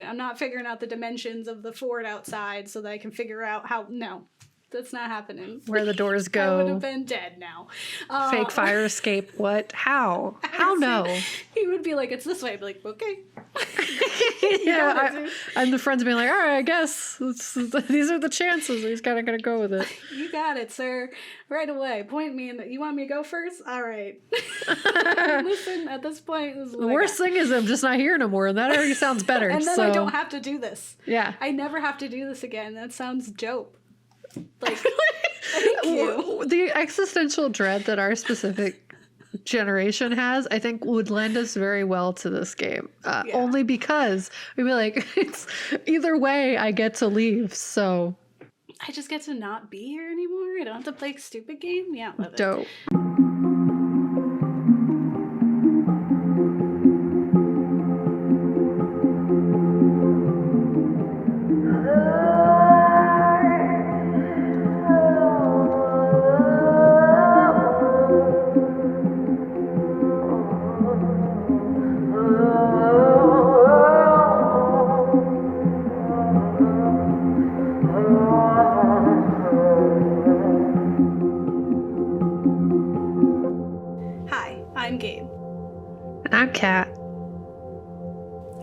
I'm not figuring out the dimensions of the fort outside so that I can figure out how. No, that's not happening. Where the doors go. I would have been dead now. Fake fire escape. What? How? How no? He would be like, it's this way. I'd be like, okay. And the friends being like, all right, I guess these are the chances. He's kind of going to go with it. You got it, sir. Right away. Point me in that. You want me to go first? All right. Listen, at this point, this is the worst thing is I'm just not here no more, and that already sounds better. And then I don't have to do this. Yeah. I never have to do this again. That sounds dope. Like, thank you. The existential dread that our specific generation has, I think, would lend us very well to this game. Only because we'd be like, it's either way, I get to leave, so I just get to not be here anymore. I don't have to play a stupid game. Yeah, love it. Dope. I'm Gabe. And I'm Kat.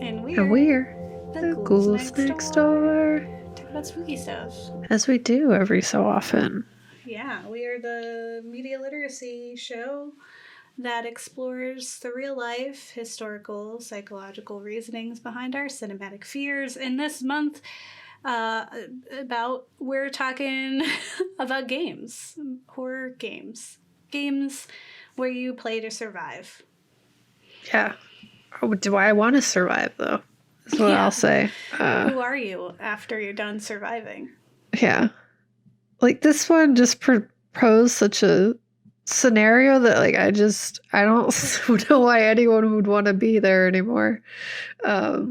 And we're the Ghouls next door. Talk about spooky stuff. As we do every so often. Yeah, we are the media literacy show that explores the real life, historical, psychological reasonings behind our cinematic fears. And this month, we're talking about games, horror games. Games where you play to survive. Yeah. Do I want to survive, though? That's what I'll say. Who are you after you're done surviving? Yeah. Like, this one just proposed such a scenario that, like, I don't know why anyone would want to be there anymore. Like,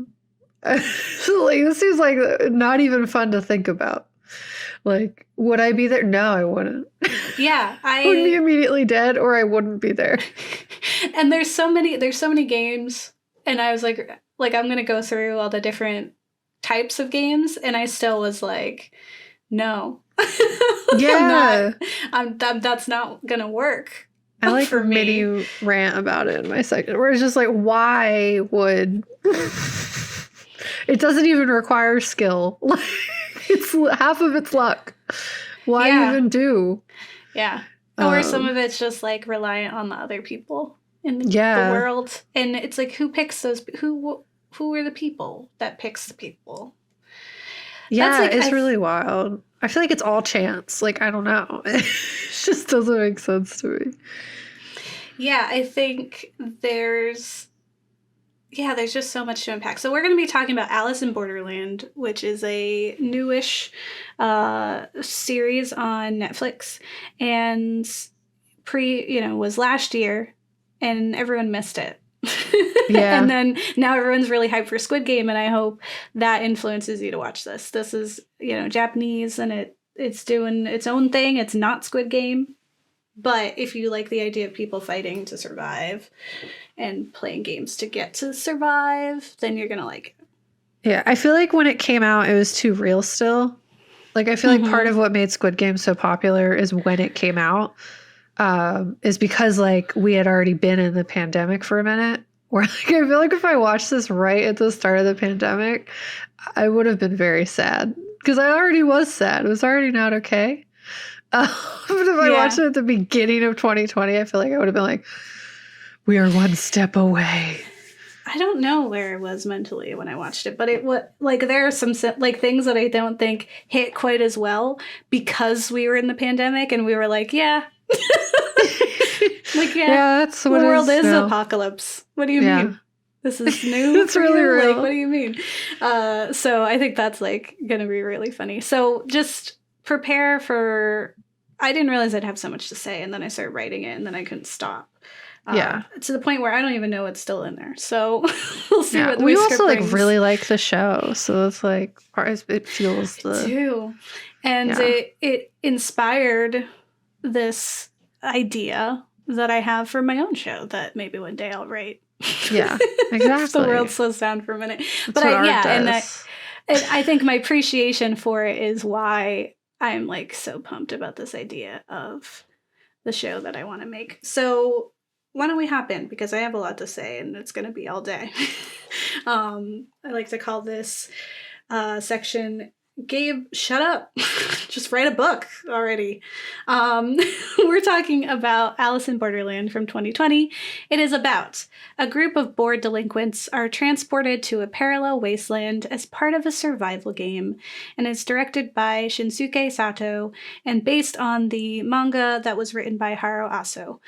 this seems like not even fun to think about. Like, would I be there? No, I wouldn't. Yeah, I would be immediately dead, or I wouldn't be there. And there's so many games, and I was like I'm gonna go through all the different types of games, and I still was like, no. Yeah, that's not gonna work. I like for me. mini rant about it in my section, where it's just like, why would it doesn't even require skill. It's half of its luck. Why even do? Yeah. Or some of it's just like reliant on the other people in the world. And it's like, who picks those? Who are the people that picks the people? Yeah, it's really wild. I feel like it's all chance. Like, I don't know. It just doesn't make sense to me. Yeah, I think there's just so much to unpack. So we're going to be talking about Alice in Borderland, which is a newish series on Netflix, and was last year, and everyone missed it. Yeah. And then now everyone's really hyped for Squid Game, and I hope that influences you to watch this. This is, Japanese, and it's doing its own thing. It's not Squid Game. But if you like the idea of people fighting to survive and playing games to get to survive, then you're going to like it. Yeah, I feel like when it came out, it was too real still. Like, I feel like part of what made Squid Game so popular is when it came out, is because, like, we had already been in the pandemic for a minute. Where, like, I feel like if I watched this right at the start of the pandemic, I would have been very sad. Because I already was sad. It was already not okay. But if I watched it at the beginning of 2020, I feel like I would have been like, we are one step away. I don't know where I was mentally when I watched it, but there are some like things that I don't think hit quite as well because we were in the pandemic and we were like, that's what the world is now. Apocalypse. What do you mean? This is new. It's really real. Like, what do you mean? So I think that's like going to be really funny. So just prepare for. I didn't realize I'd have so much to say, and then I started writing it, and then I couldn't stop. To the point where I don't even know what's still in there. So we'll see what the we script also brings. like really like the show, so it's like it fuels the. I do, and it inspired this idea that I have for my own show that maybe one day I'll write. Yeah, Exactly. The world slows down for a minute. That's But what art and does. I think my appreciation for it is why I'm like so pumped about this idea of the show that I want to make. So why don't we hop in, because I have a lot to say and it's going to be all day. I like to call this section, Gabe, shut up. Just write a book already. We're talking about Alice in Borderland from 2020. It is about a group of bored delinquents are transported to a parallel wasteland as part of a survival game, and it's directed by Shinsuke Sato and based on the manga that was written by Haro Aso.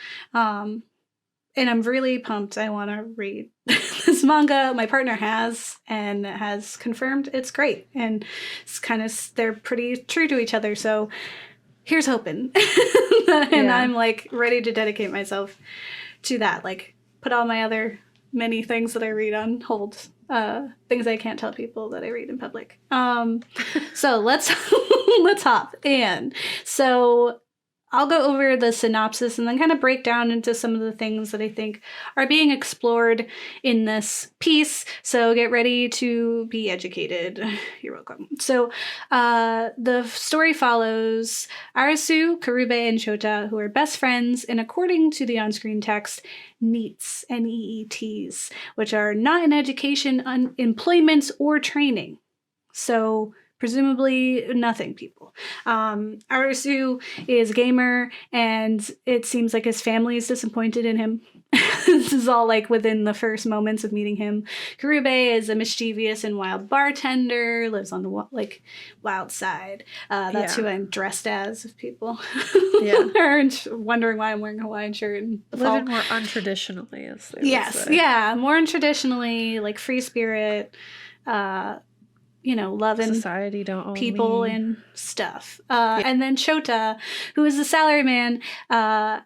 And I'm really pumped. I want to read this manga. My partner has, and has confirmed it's great. And it's kind of, they're pretty true to each other. So here's hoping. And I'm like ready to dedicate myself to that. Like put all my other many things that I read on hold. Things I can't tell people that I read in public. So let's hop in. So I'll go over the synopsis and then kind of break down into some of the things that I think are being explored in this piece. So get ready to be educated. You're welcome. So the story follows Arasu, Karube, and Shota, who are best friends, and according to the on-screen text, NEETs, N-E-E-Ts, which are not in education, employment, or training. So presumably nothing people. Arasu is a gamer, and it seems like his family is disappointed in him. This is all like within the first moments of meeting him. Karube is a mischievous and wild bartender, lives on the wild side. That's who I'm dressed as, if people are wondering why I'm wearing a Hawaiian shirt. And living more untraditionally, as they would say. Yeah, more untraditionally, like free spirit, loving society don't own people me. And stuff. And then Shota, who is a salaryman,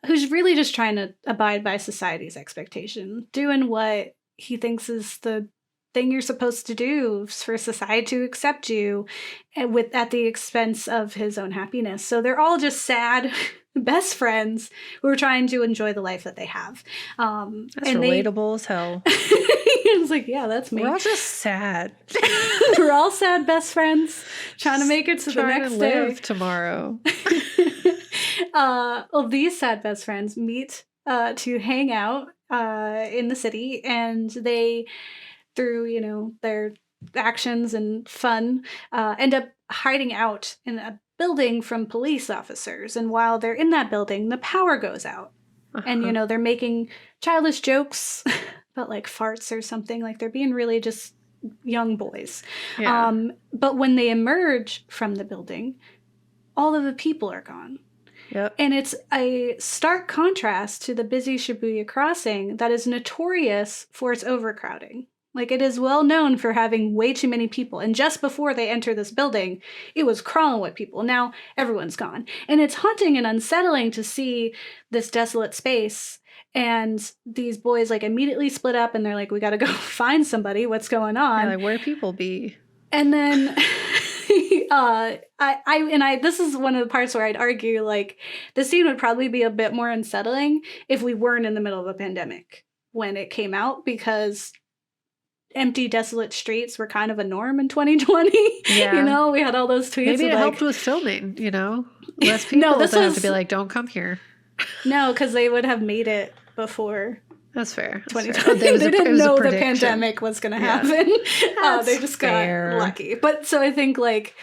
who's really just trying to abide by society's expectation, doing what he thinks is the thing you're supposed to do for society to accept you, at the expense of his own happiness. So they're all just sad best friends who are trying to enjoy the life that they have. That's relatable as hell. I was like, yeah, that's me. We're all just sad. We're all sad best friends trying to make it to the next day. Tomorrow. Well, these sad best friends meet to hang out in the city, and they, through their actions and fun, end up hiding out in a building from police officers. And while they're in that building, the power goes out. And they're making childish jokes about like farts or something. Like they're being really just young boys. But when they emerge from the building, all of the people are gone. Yep. And it's a stark contrast to the busy Shibuya crossing that is notorious for its overcrowding. Like, it is well known for having way too many people. And just before they enter this building, it was crawling with people. Now, everyone's gone. And it's haunting and unsettling to see this desolate space. And these boys, like, immediately split up, and they're like, we gotta go find somebody. What's going on? Yeah, like, where people be? And then... this is one of the parts where I'd argue, like, the scene would probably be a bit more unsettling if we weren't in the middle of a pandemic when it came out, because empty, desolate streets were kind of a norm in 2020. Yeah. We had all those tweets. Maybe it helped with filming, Less people would have to be like, don't come here. No, because they would have made it before. That's fair. 2020. They didn't know the pandemic was going to happen. They just got lucky. But so I think, like,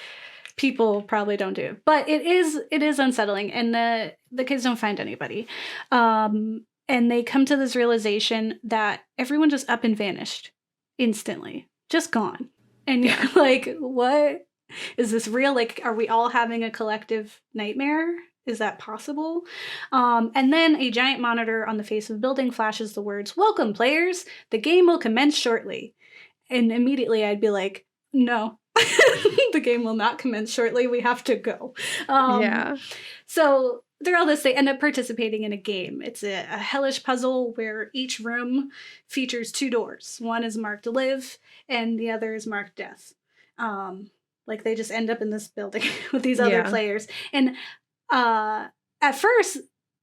people probably don't do it. But it is unsettling, and the kids don't find anybody. And they come to this realization that everyone just up and vanished instantly. Just gone. And you're like, what? Is this real? Like, are we all having a collective nightmare? Is that possible? And then a giant monitor on the face of the building flashes the words, "Welcome, players. The game will commence shortly." And immediately I'd be like, no, the game will not commence shortly. We have to go. So through all this, they end up participating in a game. It's a hellish puzzle where each room features 2 doors. One is marked live, and the other is marked death. Like, they just end up in this building with these other players. And at first,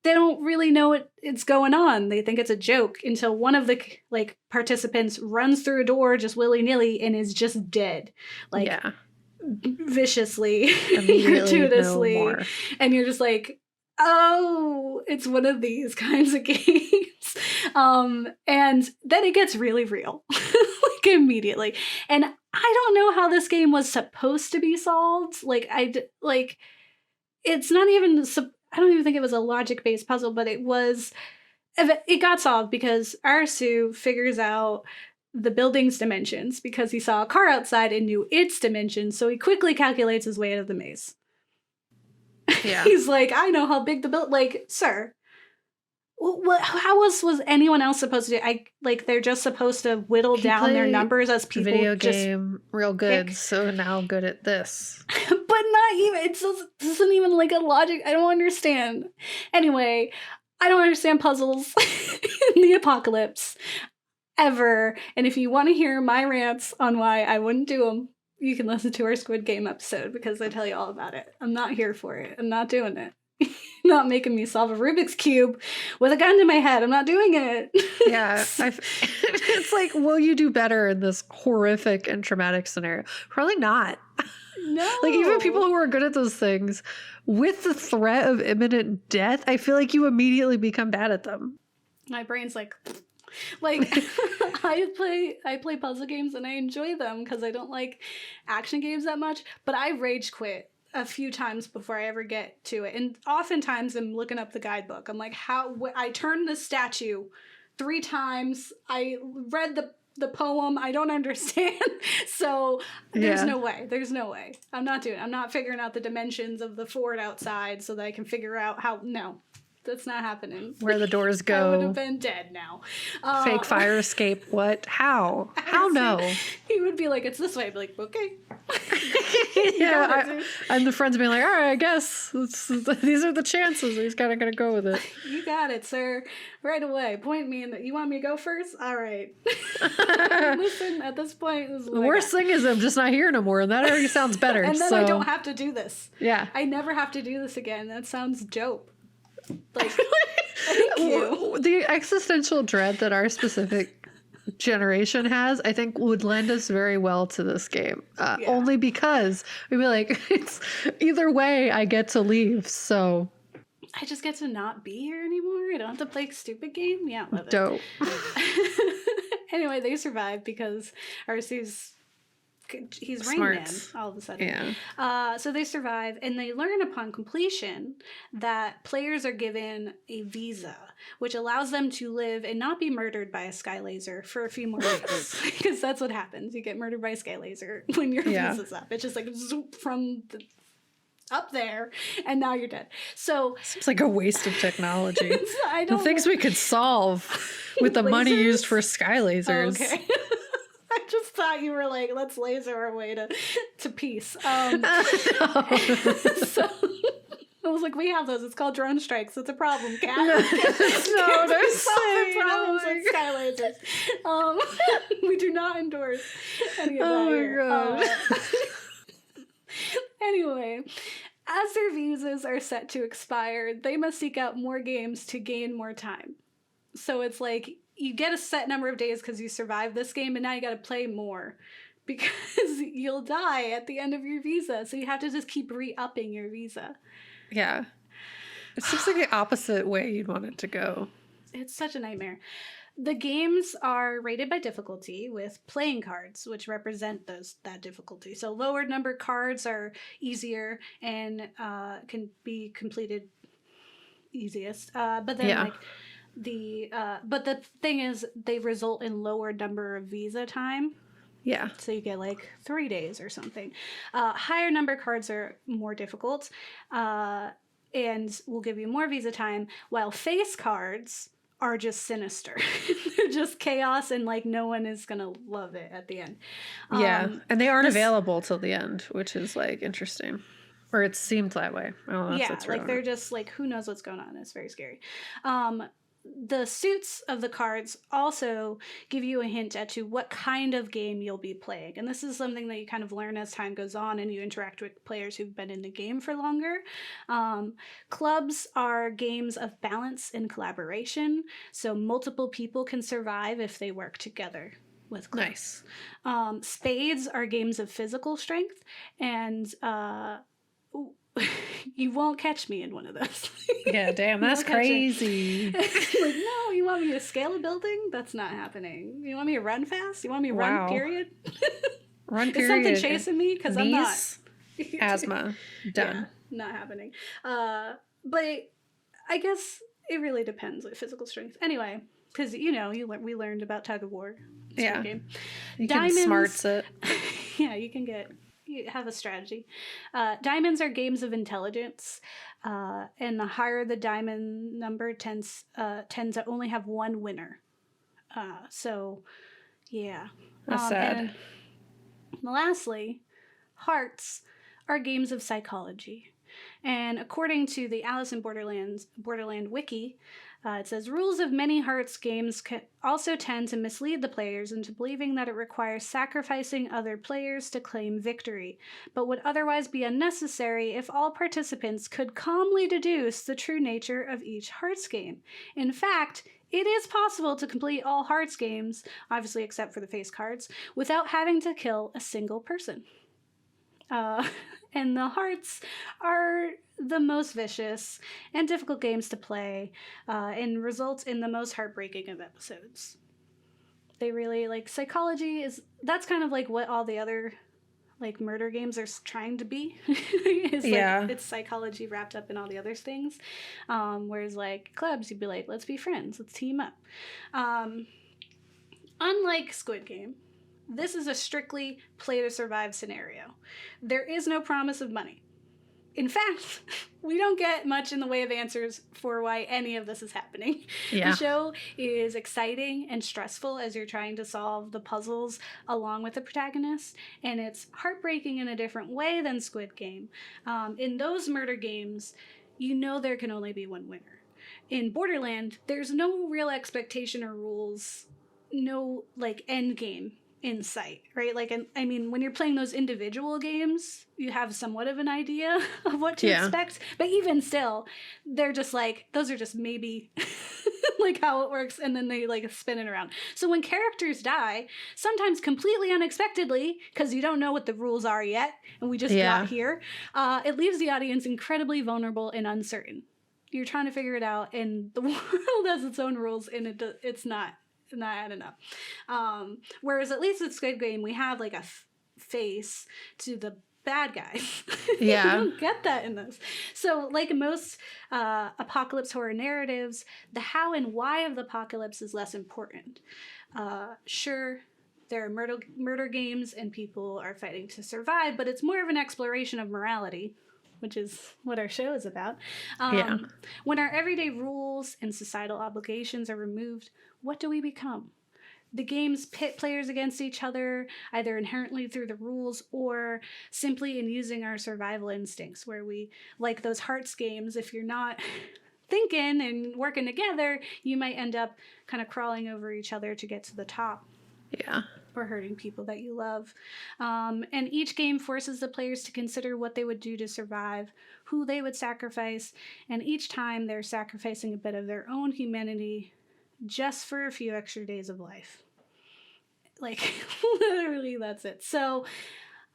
they don't really know it's going on. They think it's a joke until one of the like participants runs through a door just willy-nilly and is just dead. Like viciously, gratuitously. No more. And you're just like, oh, it's one of these kinds of games. And then it gets really real, like immediately. And I don't know how this game was supposed to be solved. Like it's not even. I don't even think it was a logic-based puzzle, but it got solved because Arsu figures out the building's dimensions because he saw a car outside and knew its dimensions, so he quickly calculates his way out of the maze. Yeah. He's like, I know how big the building... Like, sir, how else was anyone else supposed to do? They're just supposed to whittle down their numbers as people video game real good, so now good at this. But not even... It isn't even like a logic... I don't understand. Anyway, I don't understand puzzles in the apocalypse. Ever. And if you want to hear my rants on why I wouldn't do them, you can listen to our Squid Game episode because I tell you all about it. I'm not here for it. I'm not doing it. Not making me solve a Rubik's Cube with a gun to my head. I'm not doing it. Yeah. It's like, will you do better in this horrific and traumatic scenario? Probably not. No. Like, even people who are good at those things, with the threat of imminent death, I feel like you immediately become bad at them. My brain's like I play puzzle games and I enjoy them because I don't like action games that much, but I rage quit a few times before I ever get to it. And oftentimes I'm looking up the guidebook. I'm like, I turned the statue 3 times. I read the poem. I don't understand. So there's no way. There's no way. I'm not doing it. I'm not figuring out the dimensions of the fort outside so that I can figure out how. No. That's not happening. Where the doors go. I would have been dead now. Fake fire escape. What? How? How no? He would be like, it's this way. I'd be like, okay. Yeah. And the friends being like, all right, I guess. These are the chances. He's kind of going to go with it. You got it, sir. Right away. Point me in you want me to go first? All right. Listen, at this point, this is the worst thing is I'm just not here no more. And that already sounds better. And then I don't have to do this. Yeah. I never have to do this again. That sounds dope. Like, thank you. The existential dread that our specific generation has, I think, would lend us very well to this game. Only because we'd be like, it's either way, I get to leave. So I just get to not be here anymore. I don't have to play a stupid game. Yeah, love it. Dope. Anyway, they survive because he's Rain Man all of a sudden. Yeah. So they survive, and they learn upon completion that players are given a visa, which allows them to live and not be murdered by a sky laser for a few more days. Because that's what happens. You get murdered by a sky laser when your visa's up. It's just like zoop from up there, and now you're dead. So seems like a waste of technology. The things we could solve with the money used for sky lasers. Okay. I just thought you were like, let's laser our way to peace. So I was like, we have those. It's called drone strikes. It's a problem, Kat. No, don't say problems with sky lasers. We do not endorse any of that here. God. Anyway, as their visas are set to expire, they must seek out more games to gain more time. So it's like, you get a set number of days because you survived this game, and now you got to play more because you'll die at the end of your visa. So you have to just keep re-upping your visa. Yeah. It seems like the opposite way you'd want it to go. It's such a nightmare. The games are rated by difficulty with playing cards, which represent that difficulty. So lower number cards are easier and can be completed easiest. But then but the thing is, they result in lower number of visa time. Yeah. So you get like 3 days or something. Higher number cards are more difficult and will give you more visa time, while face cards are just sinister. They're just chaos, and like no one is going to love it at the end. And they aren't available till the end, which is like interesting. Or it seemed that way. I don't know if that's right. Like they're just like, who knows what's going on. It's very scary. the suits of the cards also give you a hint as to what kind of game you'll be playing. And this is something that you kind of learn as time goes on and you interact with players who've been in the game for longer. Clubs are games of balance and collaboration. So multiple people can survive if they work together with clubs. Nice. Spades are games of physical strength. And you won't catch me in one of those. Yeah, damn, that's crazy. Like, no, you want me to scale a building? That's not happening. You want me to run fast? You want me to run, period? Run, period. Is something chasing me? Because I'm not. Asthma. Done. Yeah, not happening. But I guess it really depends with physical strength. Anyway, because, we learned about tug of war. Yeah. Game. You Diamonds, can smarts it. Yeah, you have a strategy. Diamonds are games of intelligence, and the higher the diamond number tends to only have one winner. So, yeah. That's sad. And lastly, hearts are games of psychology. And according to the Alice in Borderland wiki, it says rules of many hearts games can also tend to mislead the players into believing that it requires sacrificing other players to claim victory, but would otherwise be unnecessary if all participants could calmly deduce the true nature of each hearts game. In fact, it is possible to complete all hearts games, obviously except for the face cards, without having to kill a single person. And the hearts are the most vicious and difficult games to play, and result in the most heartbreaking of episodes. They really, psychology that's kind of like what all the other, murder games are trying to be. It's psychology wrapped up in all the other things. Whereas, clubs, you'd be like, let's be friends, let's team up. Unlike Squid Game, this is a strictly play-to-survive scenario. There is no promise of money. In fact, we don't get much in the way of answers for why any of this is happening. Yeah. The show is exciting and stressful as you're trying to solve the puzzles along with the protagonist, and it's heartbreaking in a different way than Squid Game. In those murder games, there can only be one winner. In Borderland, there's no real expectation or rules, no, end game in sight, right? When you're playing those individual games, you have somewhat of an idea of what to expect, but even still, they're just those are just maybe how it works, and then they spin it around. So when characters die, sometimes completely unexpectedly, because you don't know what the rules are yet, and we just got here, it leaves the audience incredibly vulnerable and uncertain. You're trying to figure it out, and the world has its own rules, and it's not adding up. Whereas at least with Squid Game, we have a face to the bad guys. Yeah. You don't get that in this. So most apocalypse horror narratives, the how and why of the apocalypse is less important. Sure, there are murder games and people are fighting to survive, but it's more of an exploration of morality, which is what our show is about. When our everyday rules and societal obligations are removed, what do we become? The games pit players against each other, either inherently through the rules or simply in using our survival instincts, where we, like those hearts games, if you're not thinking and working together, you might end up kind of crawling over each other to get to the top. Yeah. Or hurting people that you love. And each game forces the players to consider what they would do to survive, who they would sacrifice, and each time they're sacrificing a bit of their own humanity just for a few extra days of life. Literally, that's it. So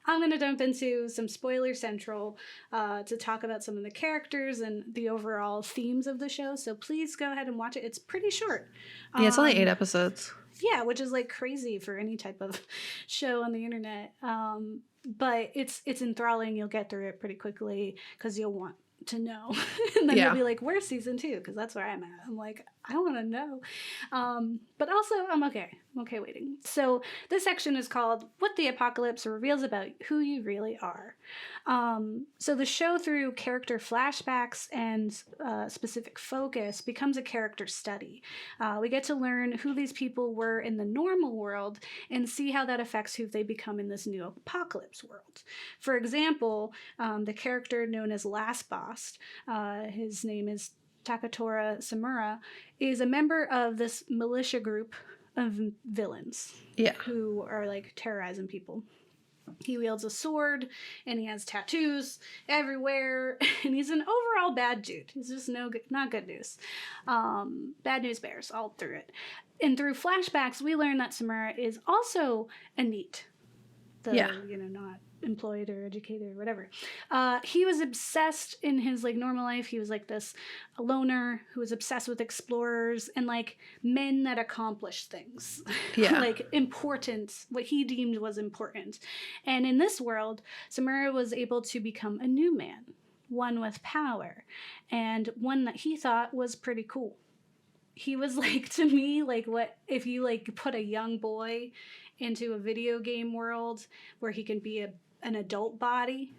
I'm going to jump into some spoiler central to talk about some of the characters and the overall themes of the show. So please go ahead and watch it. It's pretty short. Yeah, it's only 8 episodes. Yeah, which is crazy for any type of show on the internet. But it's enthralling. You'll get through it pretty quickly because you'll want to know. And then you'll be like, where's season 2? Because that's where I'm at. I'm like, I want to know. But also, I'm okay. I'm okay waiting. So this section is called What the Apocalypse Reveals About Who You Really Are. So the show, through character flashbacks and specific focus, becomes a character study. We get to learn who these people were in the normal world and see how that affects who they become in this new apocalypse world. For example, the character known as Last Boss, his name is Takatora Samura, is a member of this militia group of villains who are like terrorizing people. He wields a sword and he has tattoos everywhere, and he's an overall bad dude. He's just not good news. Bad news bears all through it. And through flashbacks, we learn that Samura is also a NEET. Not employed or educated or whatever. He was obsessed in his like normal life. He was like this loner who was obsessed with explorers and like men that accomplished things. Like important, what he deemed was important. And in this world, Samura was able to become a new man, one with power, and one that he thought was pretty cool. He was like, to me, like what if you like put a young boy into a video game world where he can be an adult body,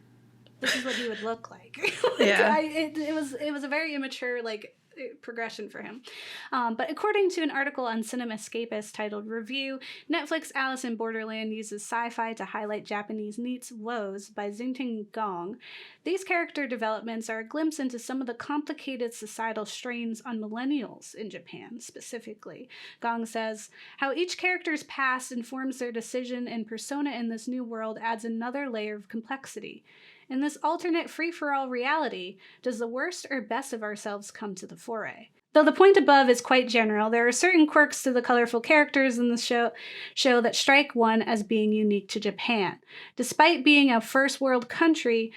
this is what he would look like. It was a very immature like progression for him. But according to an article on CinemaScapist titled Review, Netflix Alice in Borderland uses sci-fi to highlight Japanese NEET's woes by Xingting Gong. These character developments are a glimpse into some of the complicated societal strains on millennials in Japan, specifically. Gong says, how each character's past informs their decision and persona in this new world adds another layer of complexity. In this alternate free-for-all reality, does the worst or best of ourselves come to the foray? Though the point above is quite general, there are certain quirks to the colorful characters in the show that strike one as being unique to Japan. Despite being a first-world country,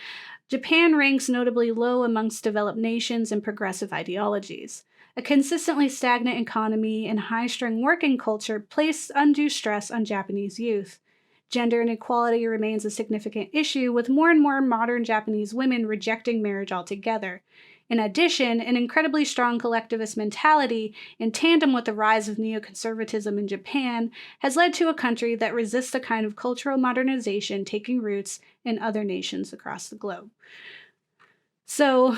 Japan ranks notably low amongst developed nations and progressive ideologies. A consistently stagnant economy and high-strung working culture place undue stress on Japanese youth. Gender inequality remains a significant issue, with more and more modern Japanese women rejecting marriage altogether. In addition, an incredibly strong collectivist mentality, in tandem with the rise of neoconservatism in Japan, has led to a country that resists the kind of cultural modernization taking roots in other nations across the globe. So,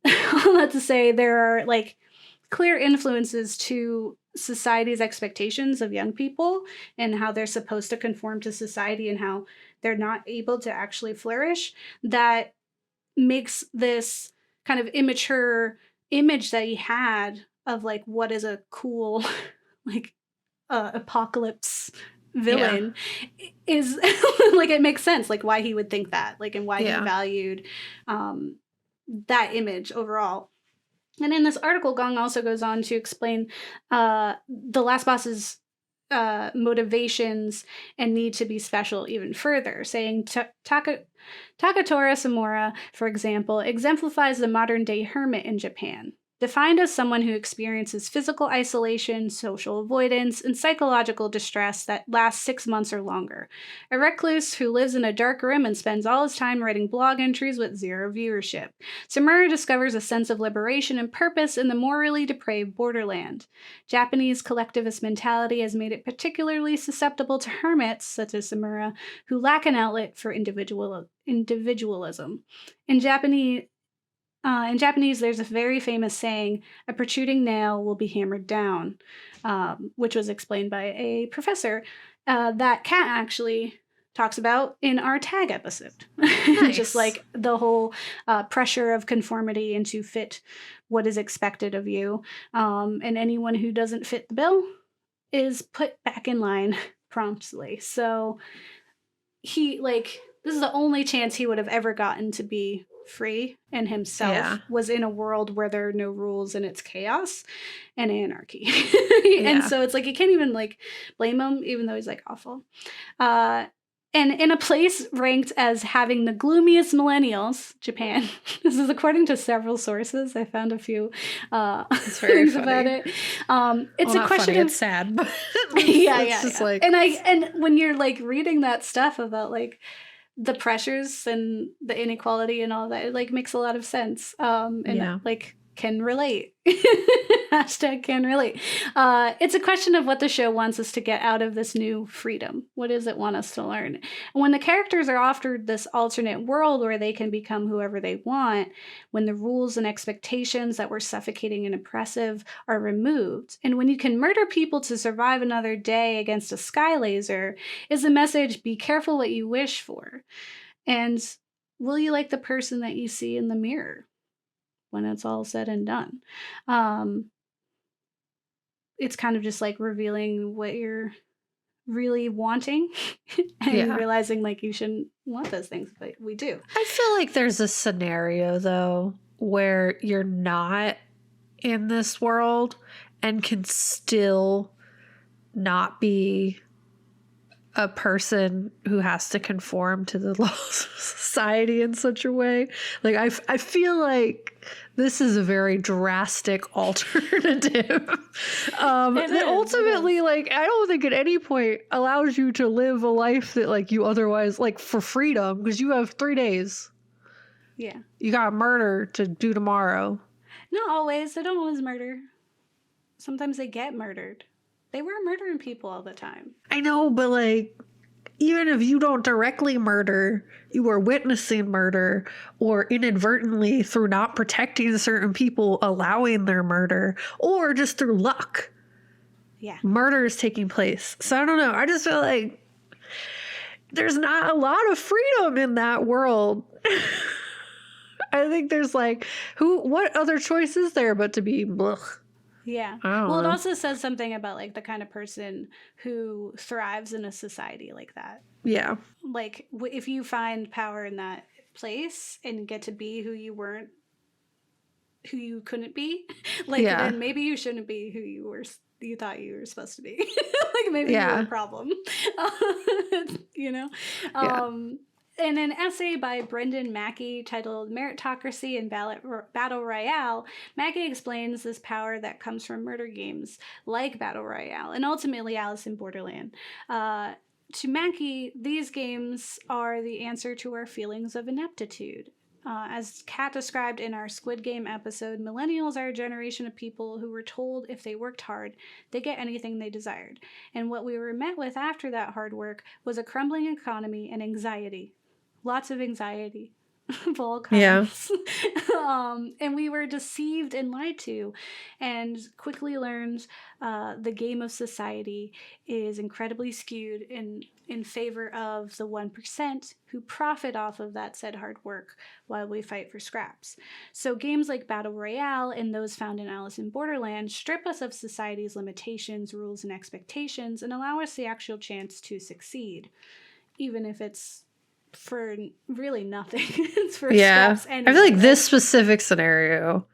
all that to say, there are like clear influences to society's expectations of young people and how they're supposed to conform to society and how they're not able to actually flourish, that makes this kind of immature image that he had of like what is a cool like apocalypse villain is like it makes sense like why he would think that, like, and why he valued that image overall. And in this article, Gong also goes on to explain the last boss's motivations and need to be special even further, saying Takatora Samura, for example, exemplifies the modern-day hermit in Japan. Defined as someone who experiences physical isolation, social avoidance, and psychological distress that lasts 6 months or longer. A recluse who lives in a dark room and spends all his time writing blog entries with zero viewership. Samura discovers a sense of liberation and purpose in the morally depraved Borderland. Japanese collectivist mentality has made it particularly susceptible to hermits, such as Samura, who lack an outlet for individualism. In Japanese, there's a very famous saying, a protruding nail will be hammered down, which was explained by a professor that Kat actually talks about in our tag episode. Nice. Just like the whole pressure of conformity and to fit what is expected of you. And anyone who doesn't fit the bill is put back in line promptly. So this is the only chance he would have ever gotten to be free and himself was in a world where there are no rules and it's chaos and anarchy. And so it's like you can't even like blame him, even though he's like awful. And in a place ranked as having the gloomiest millennials, Japan. This is according to several sources. I found a few things about it. It's a question funny, it's sad. But it's just like, and when you're like reading that stuff about like the pressures and the inequality and all that, it like makes a lot of sense. Like can relate. Hashtag can relate. It's a question of what the show wants us to get out of this new freedom. What does it want us to learn? And when the characters are offered this alternate world where they can become whoever they want, when the rules and expectations that were suffocating and oppressive are removed, and when you can murder people to survive another day against a sky laser, is the message, be careful what you wish for. And will you like the person that you see in the mirror? when it's all said and done. It's kind of just like revealing what you're really wanting and Yeah. realizing like you shouldn't want those things, but we do. I feel like there's a scenario though where you're not in this world and can still not be a person who has to conform to the laws of society in such a way. Like I feel like this is a very drastic alternative that ultimately, like, I don't think at any point allows you to live a life that like you otherwise, like, for freedom, because you have 3 days. Yeah. You got murder to do tomorrow. Not always. They don't always murder. Sometimes they get murdered. They were murdering people all the time. I know, but like, even if you don't directly murder, you are witnessing murder, or inadvertently through not protecting certain people, allowing their murder, or just through luck. Yeah. Murder is taking place. So I don't know. I just feel like there's not a lot of freedom in that world. I think there's like, what other choice is there but to be blech? Yeah. Well, it also says something about like the kind of person who thrives in a society like that. Yeah. Like if you find power in that place and get to be who you couldn't be, like then maybe you shouldn't be who you thought you were supposed to be. Like maybe you're a problem. You know? In an essay by Brendan Mackey titled Meritocracy and Battle Royale, Mackey explains this power that comes from murder games like Battle Royale and ultimately Alice in Borderland. To Mackey, these games are the answer to our feelings of ineptitude. As Kat described in our Squid Game episode, millennials are a generation of people who were told if they worked hard, they'd get anything they desired. And what we were met with after that hard work was a crumbling economy and anxiety. Lots of anxiety of all kinds. Yeah. And we were deceived and lied to, and quickly learned the game of society is incredibly skewed in favor of the 1% who profit off of that said hard work while we fight for scraps. So games like Battle Royale and those found in Alice in Borderland strip us of society's limitations, rules, and expectations and allow us the actual chance to succeed, even if it's for really nothing. It's for scraps anyway. I feel like this specific scenario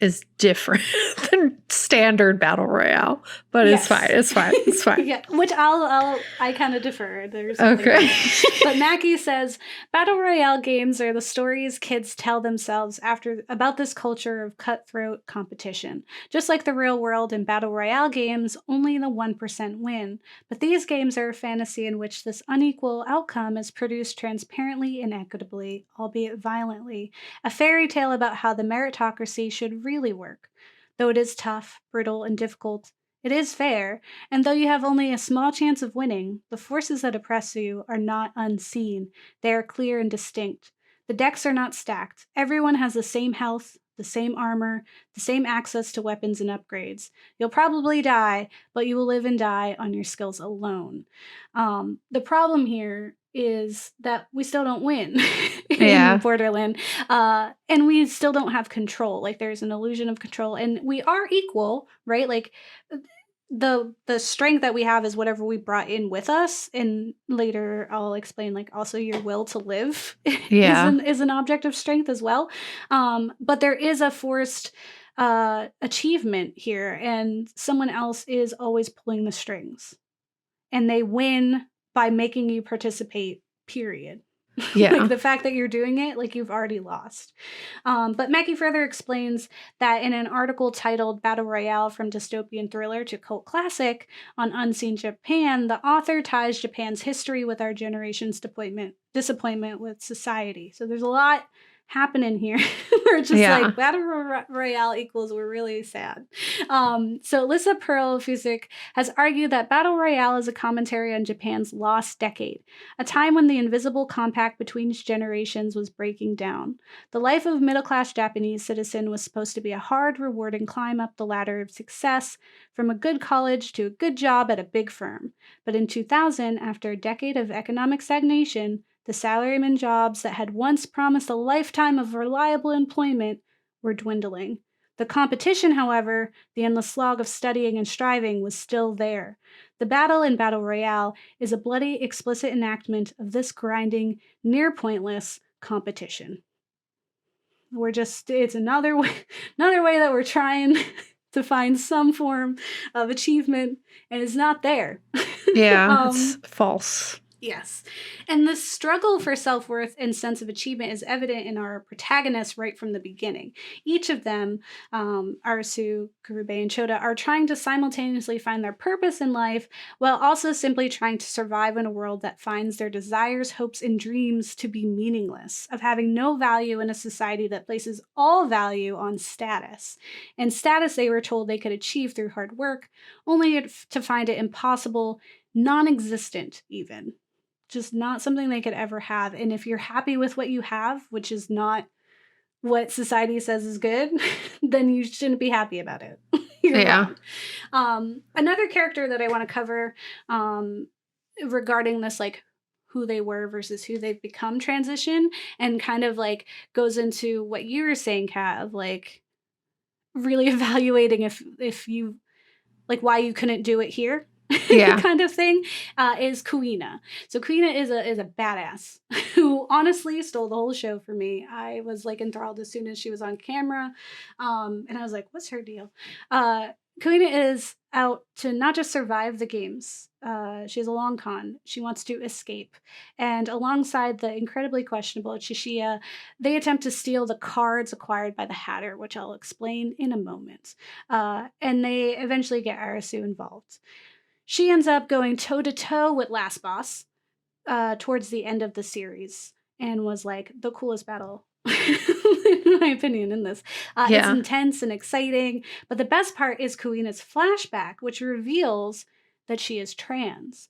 is different than standard Battle Royale, but it's fine. It's fine. Yeah, which I kind of defer. There's okay. But Mackey says Battle Royale games are the stories kids tell themselves about this culture of cutthroat competition. Just like the real world in Battle Royale games, only the 1% win. But these games are a fantasy in which this unequal outcome is produced transparently and equitably, albeit violently. A fairy tale about how the meritocracy should really work. Though it is tough, brittle, and difficult, it is fair, and though you have only a small chance of winning, the forces that oppress you are not unseen. They are clear and distinct. The decks are not stacked. Everyone has the same health, the same armor, the same access to weapons and upgrades. You'll probably die, but you will live and die on your skills alone. The problem here is that we still don't win in Borderland, and we still don't have control. Like there's an illusion of control, and we are equal, right? Like the strength that we have is whatever we brought in with us, and later I'll explain like also your will to live is an object of strength as well. But there is a forced achievement here, and someone else is always pulling the strings, and they win by making you participate, period. Yeah. Like the fact that you're doing it, like you've already lost. But Mackey further explains that in an article titled Battle Royale from Dystopian Thriller to Cult Classic on Unseen Japan, the author ties Japan's history with our generation's disappointment with society. So there's a lot happening here. We're just like Battle Royale equals we're really sad. So Lisa Pearl-Fusick has argued that Battle Royale is a commentary on Japan's lost decade, a time when the invisible compact between generations was breaking down. The life of middle-class Japanese citizen was supposed to be a hard, rewarding climb up the ladder of success, from a good college to a good job at a big firm. But in 2000, after a decade of economic stagnation, the salaryman jobs that had once promised a lifetime of reliable employment were dwindling. The competition, however, the endless slog of studying and striving, was still there. The battle in Battle Royale is a bloody, explicit enactment of this grinding, near pointless competition. It's another way that we're trying to find some form of achievement, and it's not there. Yeah, it's false. Yes. And the struggle for self-worth and sense of achievement is evident in our protagonists right from the beginning. Each of them, Arasu, Karube, and Chota, are trying to simultaneously find their purpose in life while also simply trying to survive in a world that finds their desires, hopes, and dreams to be meaningless, of having no value in a society that places all value on status. And status they were told they could achieve through hard work, only to find it impossible, non-existent even. Just not something they could ever have. And if you're happy with what you have, which is not what society says is good, then you shouldn't be happy about it. You're wrong. Another character that I want to cover regarding this, like, who they were versus who they've become transition, and kind of like goes into what you were saying, Kat, of like really evaluating if you, like, why you couldn't do it here. Kind of thing, is Kuina. So Kuina is a badass who honestly stole the whole show for me. I was like enthralled as soon as she was on camera, and I was like, what's her deal? Kuina is out to not just survive the games. She has a long con. She wants to escape. And alongside the incredibly questionable Chishiya, they attempt to steal the cards acquired by the Hatter, which I'll explain in a moment. And they eventually get Arasu involved. She ends up going toe-to-toe with Last Boss towards the end of the series, and was like the coolest battle, in my opinion, in this. It's intense and exciting, but the best part is Kuina's flashback, which reveals that she is trans.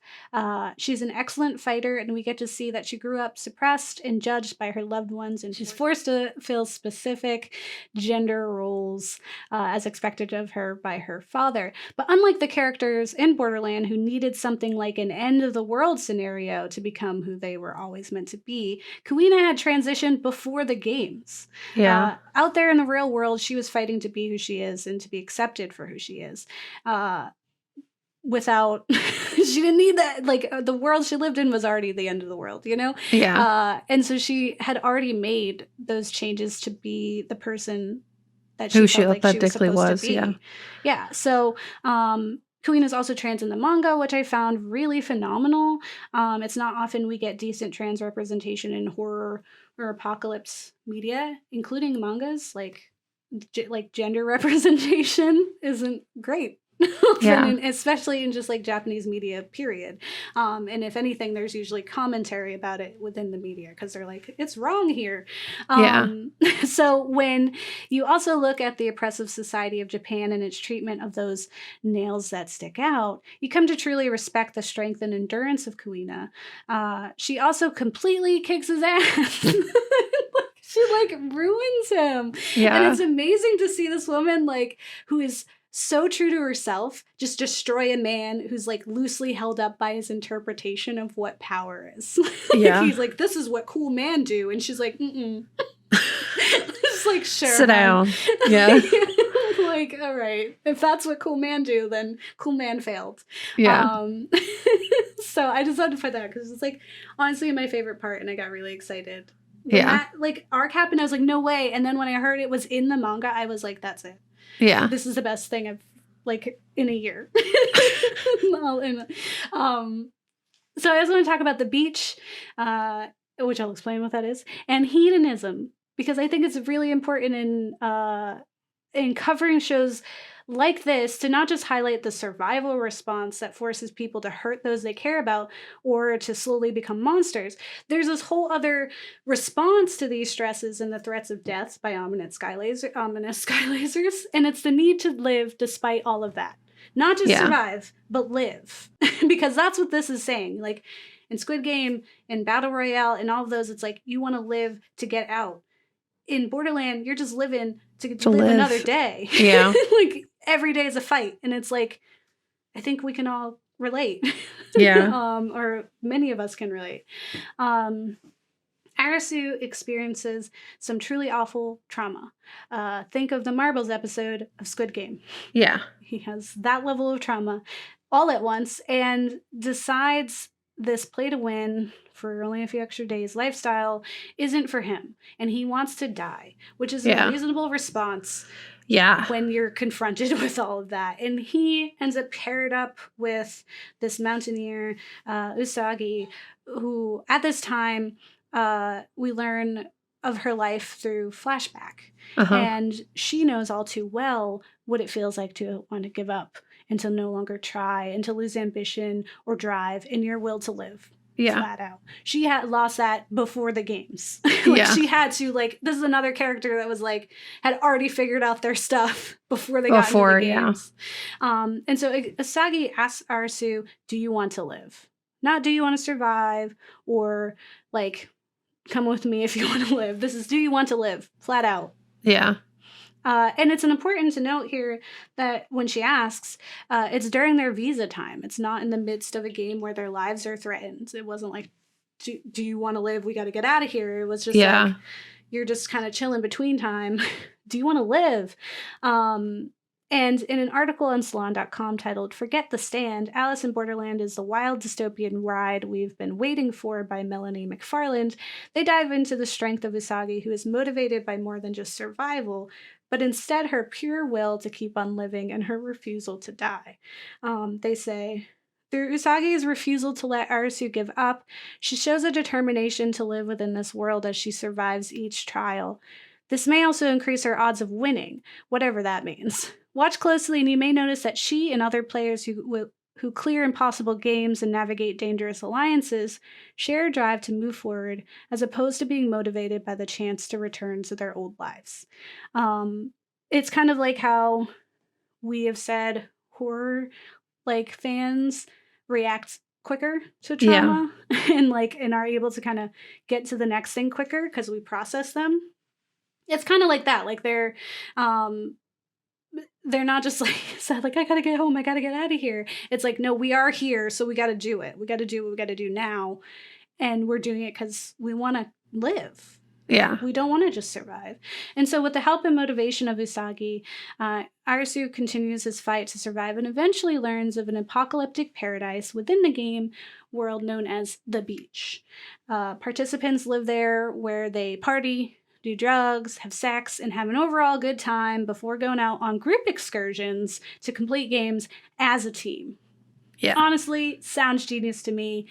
She's an excellent fighter, and we get to see that she grew up suppressed and judged by her loved ones, and she's forced to fill specific gender roles as expected of her by her father. But unlike the characters in Borderland who needed something like an end-of-the-world scenario to become who they were always meant to be, Kuina had transitioned before the games. Out there in the real world, she was fighting to be who she is and to be accepted for who she is. Without she didn't need that, like, the world she lived in was already the end of the world, you know. And so she had already made those changes to be the person that she felt like she was supposed to be. So Kuina is also trans in the manga, which I found really phenomenal. It's not often we get decent trans representation in horror or apocalypse media, including mangas. Like gender representation isn't great. Especially in just like Japanese media, period. And if anything, there's usually commentary about it within the media because they're like, it's wrong here. So when you also look at the oppressive society of Japan and its treatment of those nails that stick out, you come to truly respect the strength and endurance of Kuina. She also completely kicks his ass. She like ruins him. And it's amazing to see this woman like who is so true to herself just destroy a man who's like loosely held up by his interpretation of what power is. He's like, this is what cool men do, and she's like, just like, sure, sit down. Like, all right, if that's what cool man do, then cool man failed. So I just had to put that because it's like honestly my favorite part, and I got really excited when that like arc happened. I was like, no way. And then when I heard it was in the manga, I was like, that's it. This is the best thing I've like in a year. So I also want to talk about the beach, which I'll explain what that is, and hedonism, because I think it's really important in covering shows like this to not just highlight the survival response that forces people to hurt those they care about or to slowly become monsters. There's this whole other response to these stresses and the threats of death by ominous sky lasers, and it's the need to live despite all of that. Not just survive, but live. Because that's what this is saying. Like in Squid Game, in Battle Royale, and all of those, it's like you want to live to get out. In Borderland, you're just living to live another day. Like every day is a fight, and it's like I think we can all relate. Or many of us can relate. Arasu experiences some truly awful trauma. Think of the Marbles episode of Squid Game. Yeah. He has that level of trauma all at once and decides this play to win for only a few extra days lifestyle isn't for him. And he wants to die, which is a reasonable response. Yeah. When you're confronted with all of that. And he ends up paired up with this mountaineer, Usagi, who at this time we learn of her life through flashback. And she knows all too well what it feels like to want to give up and to no longer try and to lose ambition or drive in your will to live. Flat out. She had lost that before the games. She had to, this is another character that was had already figured out their stuff before they got into the games. And so Usagi asks Arasu, do you want to live? Not do you want to survive or come with me if you want to live. This is, do you want to live? Flat out. Yeah. And it's important to note here that when she asks, it's during their visa time. It's not in the midst of a game where their lives are threatened. It wasn't like, do you want to live? We got to get out of here. It was just you're just kind of chilling between time. Do you want to live? And in an article on Salon.com titled Forget the Stand, Alice in Borderland is the wild dystopian ride we've been waiting for by Melanie McFarland, they dive into the strength of Usagi, who is motivated by more than just survival, but instead her pure will to keep on living and her refusal to die. They say, through Usagi's refusal to let Arasu give up, she shows a determination to live within this world as she survives each trial. This may also increase her odds of winning, whatever that means. Watch closely and you may notice that she and other players who clear impossible games and navigate dangerous alliances share a drive to move forward as opposed to being motivated by the chance to return to their old lives. It's kind of like how we have said horror fans react quicker to trauma and are able to kind of get to the next thing quicker because we process them. It's kind of like that. They're not just sad, I gotta get home, I gotta get out of here. It's no, we are here, so we gotta do it. We gotta do what we gotta do now. And we're doing it because we want to live. Yeah. We don't want to just survive. And so with the help and motivation of Usagi, Arasu continues his fight to survive and eventually learns of an apocalyptic paradise within the game world known as the Beach. Participants live there where they party, do drugs, have sex, and have an overall good time before going out on group excursions to complete games as a team. Yeah. Honestly, sounds genius to me.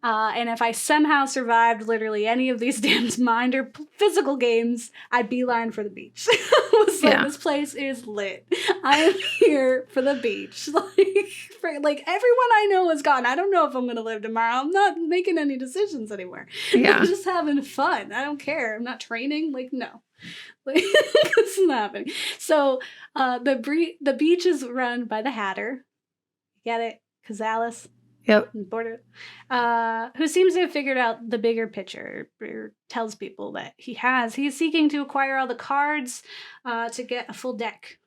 And if I somehow survived literally any of these damned mind or physical games, I'd beeline for the beach. This place is lit. I am here for the beach. Everyone I know is gone. I don't know if I'm going to live tomorrow. I'm not making any decisions anymore. Yeah. I'm just having fun. I don't care. I'm not training. No. This is not happening. So the beach is run by the Hatter. Get it? Because Alice. Yep. Who seems to have figured out the bigger picture, or tells people that he's seeking to acquire all the cards to get a full deck.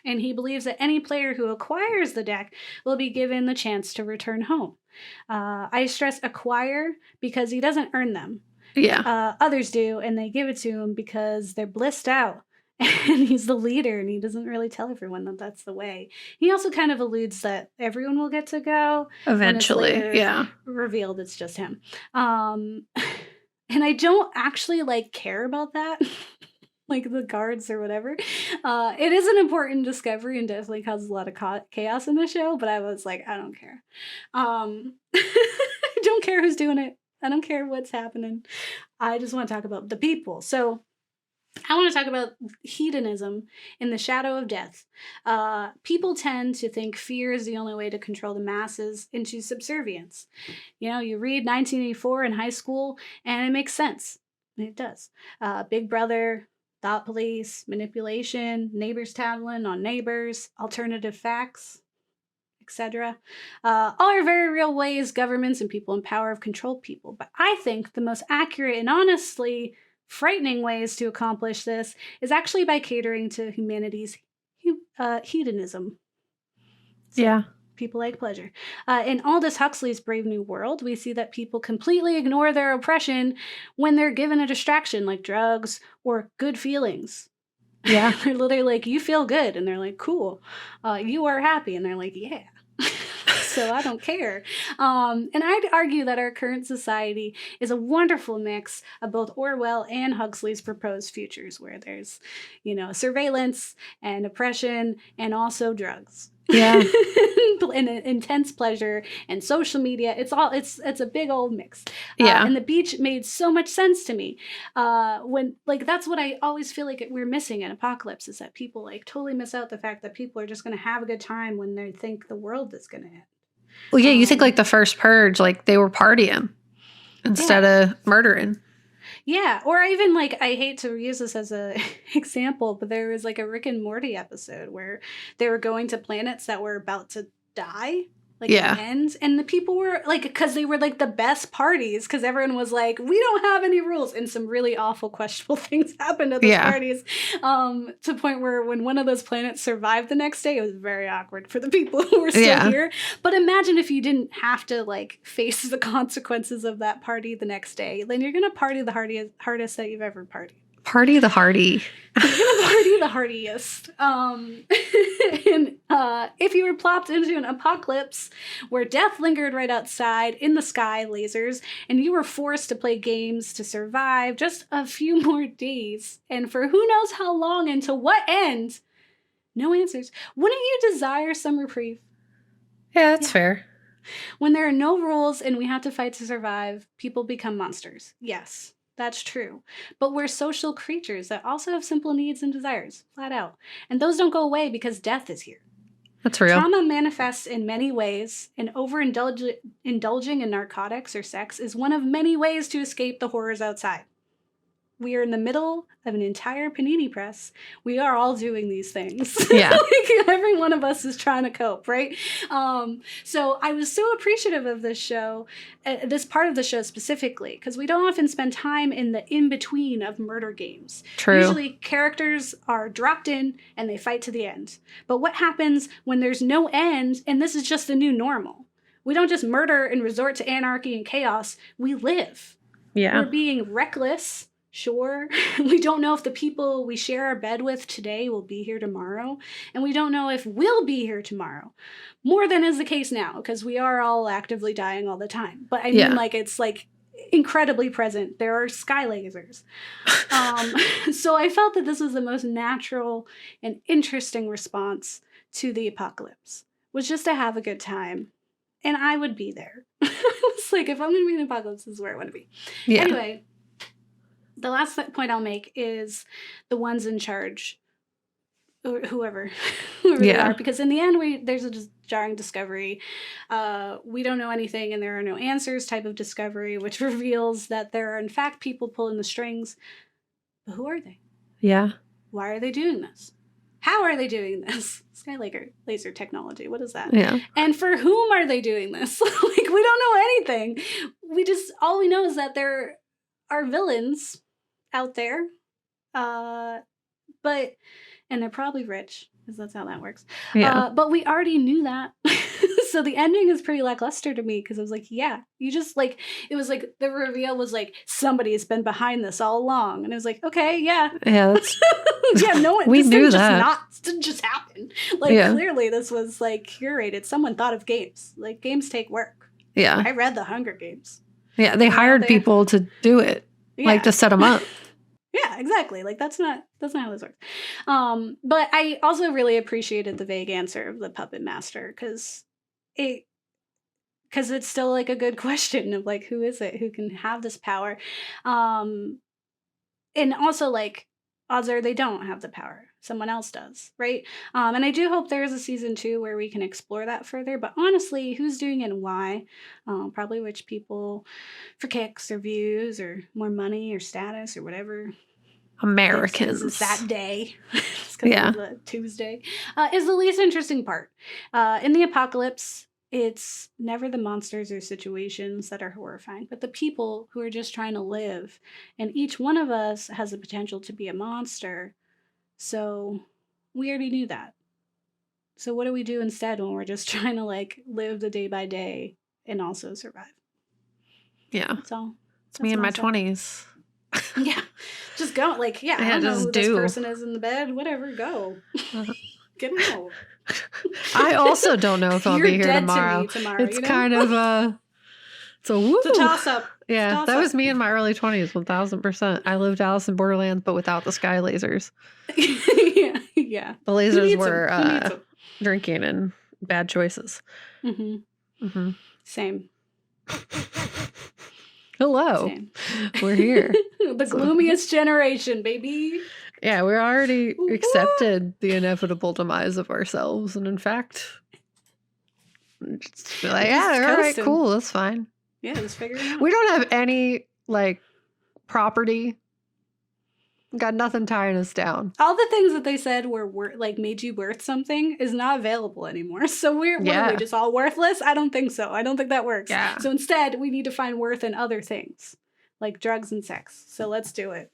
And he believes that any player who acquires the deck will be given the chance to return home. I stress acquire because he doesn't earn them. Yeah. Others do, and they give it to him because they're blissed out. And he's the leader, and he doesn't really tell everyone that that's the way. He also kind of alludes that everyone will get to go. Eventually, revealed it's just him. And I don't actually, care about that. The guards or whatever. It is an important discovery and definitely causes a lot of chaos in the show, but I was I don't care. I don't care who's doing it. I don't care what's happening. I just want to talk about the people. So I want to talk about hedonism in the shadow of death. People tend to think fear is the only way to control the masses into subservience. You read 1984 in high school, and it makes sense. It does. Big Brother, thought police, manipulation, neighbors tattling on neighbors, alternative facts, etc. All are very real ways governments and people in power have controlled people. But I think the most accurate and honestly frightening ways to accomplish this is actually by catering to humanity's hedonism. So, People like pleasure. In Aldous Huxley's Brave New World, we see that people completely ignore their oppression when they're given a distraction like drugs or good feelings. Yeah. They're literally like, you feel good. And they're like, cool. You are happy. And they're like, yeah. So I don't care. And I'd argue that our current society is a wonderful mix of both Orwell and Huxley's proposed futures, where there's, surveillance and oppression and also drugs. Yeah. And intense pleasure and social media. It's a big old mix. Yeah. And the beach made so much sense to me. When that's what I always feel like we're missing in Apocalypse, is that people like totally miss out the fact that people are just going to have a good time when they think the world is going to end. Well, yeah, you think like the first Purge, like they were partying instead of murdering. Yeah, or even I hate to use this as an example, but there was like a Rick and Morty episode where they were going to planets that were about to die, end, and the people were because they were the best parties, because everyone was like, we don't have any rules, and some really awful, questionable things happened at those parties, to the point where when one of those planets survived the next day, it was very awkward for the people who were still here. But imagine if you didn't have to face the consequences of that party the next day. Then you're gonna party the hardest that you've ever partied. Party the hardy. You're gonna party the hardiest. And if you were plopped into an apocalypse where death lingered right outside in the sky, lasers, and you were forced to play games to survive just a few more days, and for who knows how long and to what end, no answers, wouldn't you desire some reprieve? Yeah, that's fair. When there are no rules and we have to fight to survive, people become monsters. Yes. That's true. But we're social creatures that also have simple needs and desires, flat out. And those don't go away because death is here. That's real. Trauma manifests in many ways, and overindulging in narcotics or sex is one of many ways to escape the horrors outside. We are in the middle of an entire panini press. We are all doing these things. Yeah. Every one of us is trying to cope, right? So I was so appreciative of this show, this part of the show specifically, because we don't often spend time in the in-between of murder games. True. Usually characters are dropped in and they fight to the end. But what happens when there's no end and this is just the new normal? We don't just murder and resort to anarchy and chaos. We live. Yeah. We're being reckless. Sure. We don't know if the people we share our bed with today will be here tomorrow. And we don't know if we'll be here tomorrow. More than is the case now, because we are all actively dying all the time. But I mean, it's incredibly present. There are sky lasers. So I felt that this was the most natural and interesting response to the apocalypse, was just to have a good time. And I would be there. It's if I'm going to be in the apocalypse, this is where I want to be. Yeah. Anyway. The last point I'll make is the ones in charge, or whoever they are, because in the end, there's a jarring discovery. We don't know anything and there are no answers type of discovery, which reveals that there are in fact people pulling the strings. But who are they? Yeah. Why are they doing this? How are they doing this? Sky laser technology. What is that? Yeah. And for whom are they doing this? We don't know anything. All we know is that there are villains out there, and they're probably rich, because that's how that works. Yeah. But we already knew that. So the ending is pretty lackluster to me, because I was you just it was the reveal was somebody has been behind this all along, and it was okay, yeah, that's yeah, no one. We knew that didn't just happen. Clearly this was curated. Someone thought of games. Games take work. Yeah, I read the Hunger Games. Yeah, they hired people to do it. Yeah. To set them up. Yeah, exactly. That's not how this works. But I also really appreciated the vague answer of the puppet master, because it's still a good question of who is it who can have this power, and also odds are they don't have the power. Someone else does, right? And I do hope there is a season 2 where we can explore that further. But honestly, who's doing it and why? Probably rich people for kicks or views or more money or status or whatever. Americans. It's that day. It's because of Tuesday. Is the least interesting part. In the apocalypse, it's never the monsters or situations that are horrifying, but the people who are just trying to live. And each one of us has the potential to be a monster. So we already knew that. So what do we do instead when we're just trying to like live the day by day and also survive? Yeah. That's all. It's me in my 20s. Yeah. Just go. Like, yeah, I don't know who this person is in the bed. Whatever, go. Get them out. I also don't know if I'll be here tomorrow. It's kind of it's a toss-up. Yeah, that was me in my early 20s, 1000%. I lived Alice in Borderland, but without the sky lasers. Yeah. The lasers were drinking and bad choices. Same. Hello. Same. We're here. The gloomiest generation, baby. Yeah, we already accepted the inevitable demise of ourselves. And in fact, just be like, yeah, all right, cool, that's fine. Yeah, just figure it out. We don't have any, like, property. Got nothing tying us down. All the things that they said were like made you worth something is not available anymore. So what are we, just all worthless? I don't think so. I don't think that works. Yeah. So instead, we need to find worth in other things, like drugs and sex. So let's do it.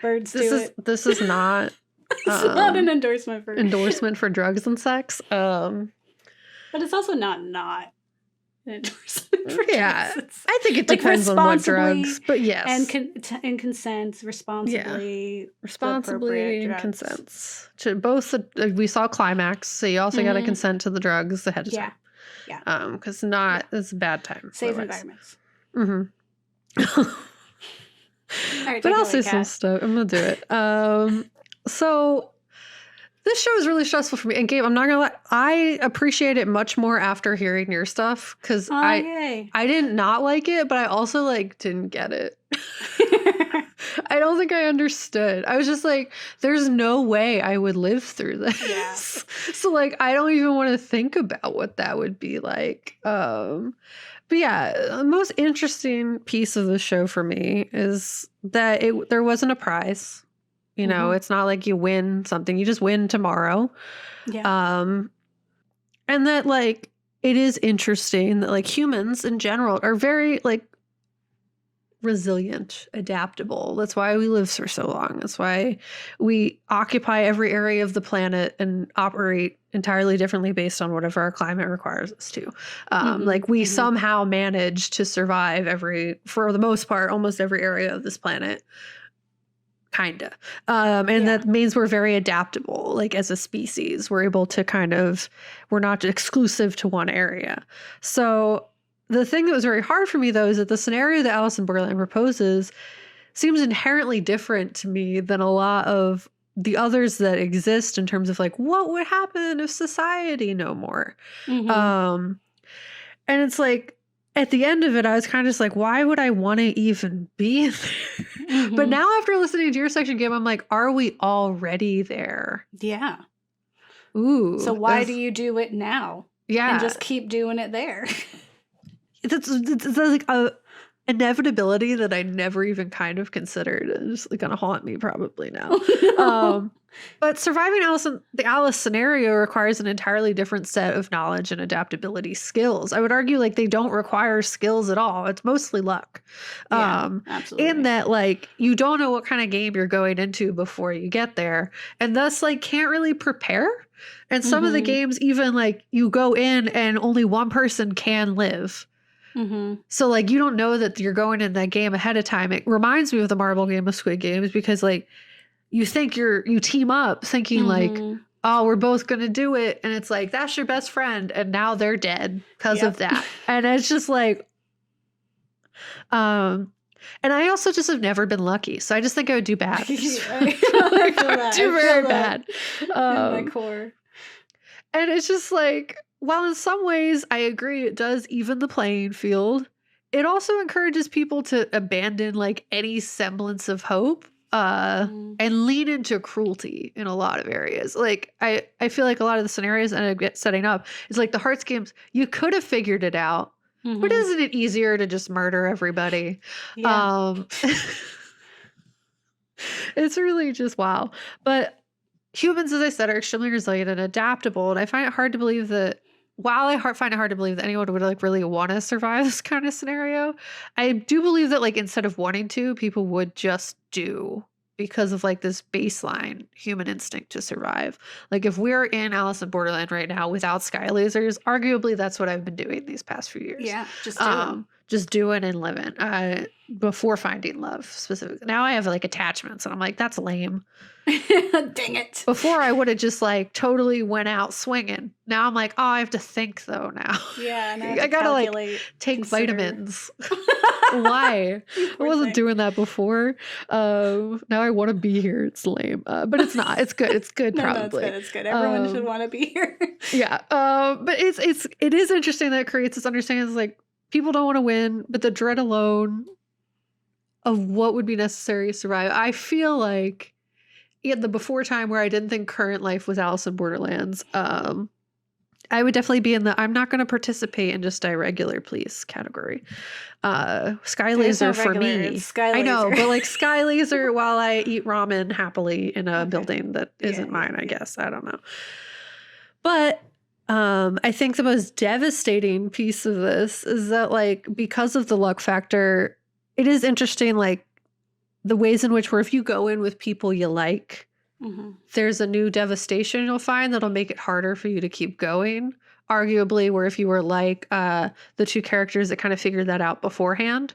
Birds do it. This is not... It's not an endorsement for drugs and sex. But it's also not an endorsement for drugs. I think it depends on what drugs, but yes. And consent responsibly. Yeah. Responsibly and consents. To both, we saw climax, so you also got to consent to the drugs ahead of time. Yeah. Because it's a bad time. Save environments. All right, but I'll say some stuff. I'm going to do it. So this show is really stressful for me. And Gabe, I'm not going to lie, I appreciate it much more after hearing your stuff. Because I did not like it, but I also like didn't get it. I don't think I understood. I was just like, there's no way I would live through this. Yeah. So like, I don't even want to think about what that would be like. But yeah, the most interesting piece of the show for me is that there wasn't a prize. You know, it's not like you win something. You just win tomorrow. Yeah. And that, like, it is interesting that, like, humans in general are very, like, resilient, adaptable. That's why we live for so long. That's why we occupy every area of the planet and operate entirely differently based on whatever our climate requires us to. Like we somehow manage to survive for the most part, almost every area of this planet. Kinda. That means we're very adaptable. Like as a species, we're able to we're not exclusive to one area. So the thing that was very hard for me, though, is that the scenario that Alice in Borderland proposes seems inherently different to me than a lot of the others that exist in terms of, like, what would happen if society no more? And it's like, at the end of it, I was kind of just like, why would I want to even be there? But now after listening to your section, Gabe, I'm like, are we already there? Yeah. Ooh. So why do you do it now? Yeah. And just keep doing it there. It's like a inevitability that I never even kind of considered. It's just going to haunt me probably now. But surviving the Alice scenario requires an entirely different set of knowledge and adaptability skills. I would argue like they don't require skills at all. It's mostly luck. Absolutely. In that, like, you don't know what kind of game you're going into before you get there, and thus like can't really prepare. And some of the games, even like you go in and only one person can live. So like you don't know that you're going in that game ahead of time. It reminds me of the marble game of Squid Games because like you think you team up thinking like, oh, we're both gonna do it, and it's like that's your best friend, and now they're dead because of that. And it's just like, and I also just have never been lucky, so I just think I would do bad. I would do very bad in my core. And it's just like, while in some ways I agree it does even the playing field, it also encourages people to abandon like any semblance of hope and lean into cruelty in a lot of areas. Like I feel like a lot of the scenarios that I get setting up is like the Hearts games, you could have figured it out, but isn't it easier to just murder everybody? Yeah. It's really just wow. But humans, as I said, are extremely resilient and adaptable, and I find it hard to believe that find it hard to believe that anyone would like really want to survive this kind of scenario, I do believe that like instead of wanting to, people would just do because of like this baseline human instinct to survive. Like if we're in Alice in Borderland right now without sky lasers, arguably that's what I've been doing these past few years. Yeah, just doing. Just doing and living. Before finding love specifically. Now I have like attachments and I'm like, that's lame. Dang it. Before I would have just like totally went out swinging. Now I'm like, oh, I have to think though now. Yeah, now I gotta like take vitamins. Why? I wasn't doing that before. Now I want to be here. It's lame, but it's not. It's good. It's good. No, Probably. It's good. Everyone should want to be here. Yeah. But it is interesting that it creates this understanding. Like people don't want to win, but the dread alone of what would be necessary to survive. I feel like in the before time where I didn't think current life was Alice in Borderlands, I would definitely be in the I'm not going to participate and just die regular, please category. Sky laser for me. I know, but like sky laser while I eat ramen happily in a building that isn't mine, I guess. I don't know. But I think the most devastating piece of this is that like because of the luck factor, it is interesting like the ways in which where if you go in with people you like, there's a new devastation you'll find that'll make it harder for you to keep going. Arguably, where if you were like the two characters that kind of figured that out beforehand,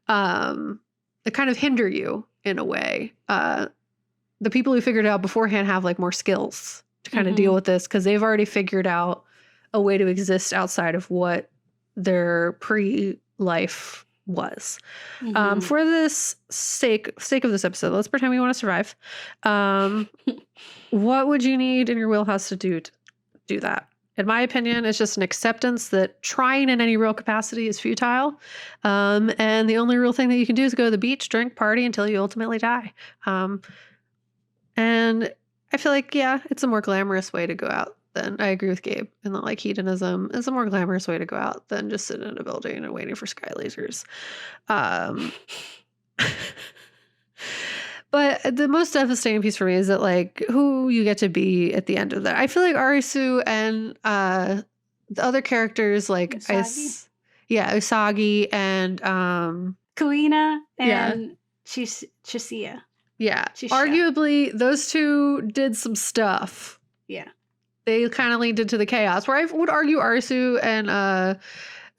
it kind of hinder you in a way. The people who figured it out beforehand have like more skills to kind of deal with this because they've already figured out a way to exist outside of what their pre-life was. For this sake of this episode, let's pretend we want to survive. What would you need in your wheelhouse to do that? In my opinion, it's just an acceptance that trying in any real capacity is futile. And the only real thing that you can do is go to the beach, drink, party until you ultimately die. And I feel like, yeah, it's a more glamorous way to go out than I agree with Gabe in that like hedonism is a more glamorous way to go out than just sitting in a building and waiting for sky lasers. But the most devastating piece for me is that like who you get to be at the end of that. I feel like Arisu and the other characters like Usagi and Kuina and Chisia. Yeah. Arguably those two did some stuff. Yeah. They kind of leaned into the chaos. Where I would argue Arisu and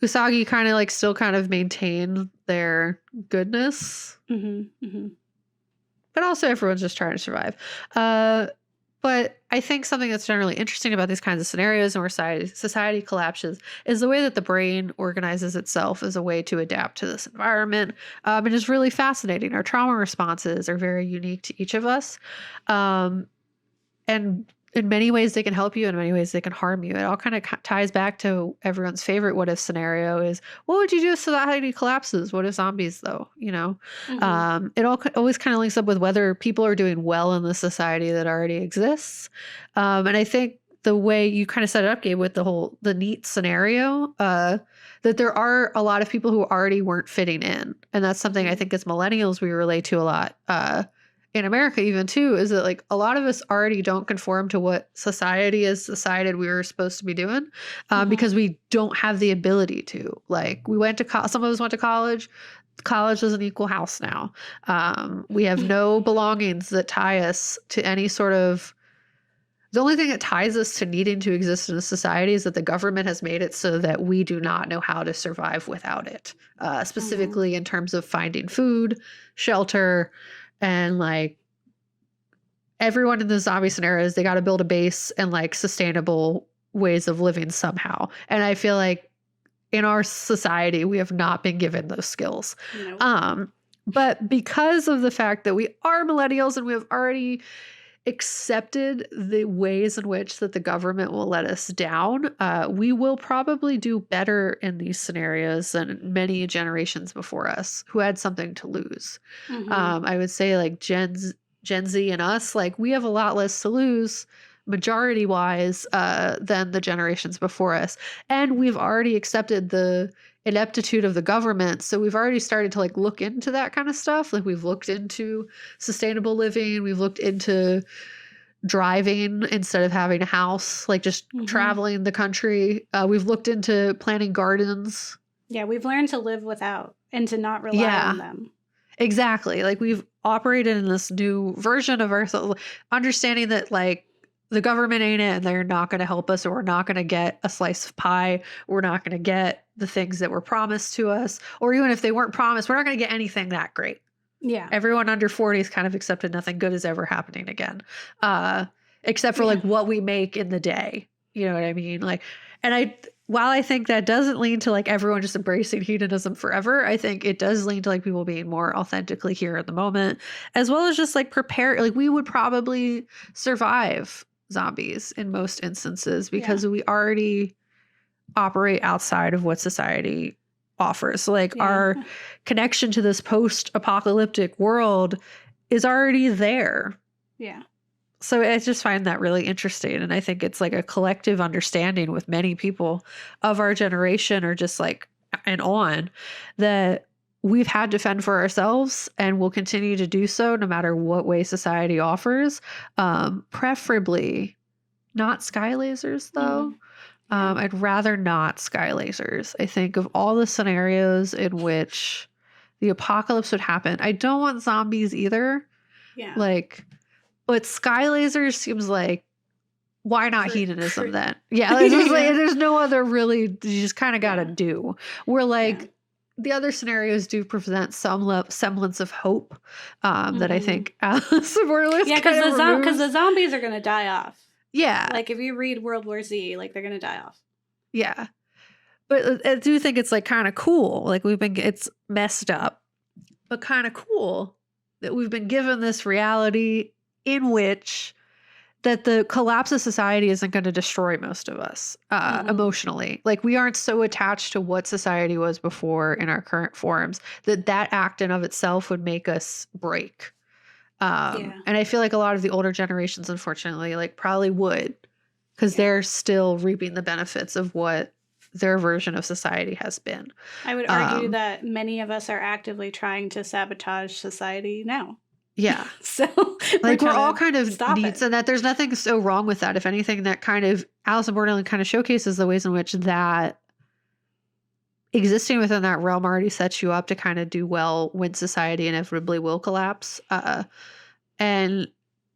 Usagi kind of like still kind of maintain their goodness. But also everyone's just trying to survive. But I think something that's generally interesting about these kinds of scenarios and where society collapses is the way that the brain organizes itself as a way to adapt to this environment. It is really fascinating. Our trauma responses are very unique to each of us. And in many ways they can help you, in many ways they can harm you. It all kind of ties back to everyone's favorite what if scenario is, what would you do if society collapses? What if zombies though? You know, it always kind of links up with whether people are doing well in the society that already exists. And I think the way you kind of set it up, Gabe, with the neat scenario, that there are a lot of people who already weren't fitting in. And that's something I think as millennials we relate to a lot. In America even too, is that like a lot of us already don't conform to what society has decided we were supposed to be doing because we don't have the ability to. Like we went to some of us went to college. College doesn't equal house now. We have no belongings that tie us to any sort of. The only thing that ties us to needing to exist in a society is that the government has made it so that we do not know how to survive without it, specifically in terms of finding food, shelter, and like everyone in the zombie scenarios, they got to build a base and like sustainable ways of living somehow. And I feel like in our society, we have not been given those skills. Nope. But because of the fact that we are millennials and we have already accepted the ways in which that the government will let us down, we will probably do better in these scenarios than many generations before us who had something to lose. I would say like Gen Z and us, like we have a lot less to lose majority wise than the generations before us. And we've already accepted the ineptitude of the government. So we've already started to like look into that kind of stuff. Like we've looked into sustainable living. We've looked into driving instead of having a house, like just traveling the country. We've looked into planting gardens. Yeah, we've learned to live without and to not rely on them. Exactly. Like we've operated in this new version of ourselves, understanding that like the government ain't it and they're not going to help us, or we're not going to get a slice of pie. We're not going to get the things that were promised to us, or even if they weren't promised, we're not going to get anything that great. Yeah. Everyone under 40 has kind of accepted nothing good is ever happening again. Except for like what we make in the day. You know what I mean? Like, and while I think that doesn't lean to like everyone just embracing hedonism forever, I think it does lean to like people being more authentically here at the moment, as well as just like prepare. Like we would probably survive zombies in most instances because we already operate outside of what society offers. So like our connection to this post-apocalyptic world is already there. Yeah. So I just find that really interesting. And I think it's like a collective understanding with many people of our generation or just like and on that we've had to fend for ourselves and will continue to do so no matter what way society offers. Preferably not sky lasers though. I'd rather not sky lasers. I think of all the scenarios in which the apocalypse would happen, I don't want zombies either. Yeah. Like, but sky lasers seems like, why not hedonism then? Yeah, like, there's no other really, you just kind of got to do. We're like, the other scenarios do present some semblance of hope that I think Alice in Borderland because the zombies are going to die off. Yeah. Like if you read World War Z, like they're going to die off. Yeah. But I do think it's like kind of cool. Like it's messed up, but kind of cool that we've been given this reality in which that the collapse of society isn't going to destroy most of us emotionally. Like we aren't so attached to what society was before in our current forms that act in of itself would make us break. And I feel like a lot of the older generations, unfortunately, like probably would, because they're still reaping the benefits of what their version of society has been. I would argue that many of us are actively trying to sabotage society now. Yeah. So like we're all kind of needs, and that there's nothing so wrong with that. If anything, that kind of Alice in Borderland kind of showcases the ways in which that existing within that realm already sets you up to kind of do well when society inevitably will collapse. And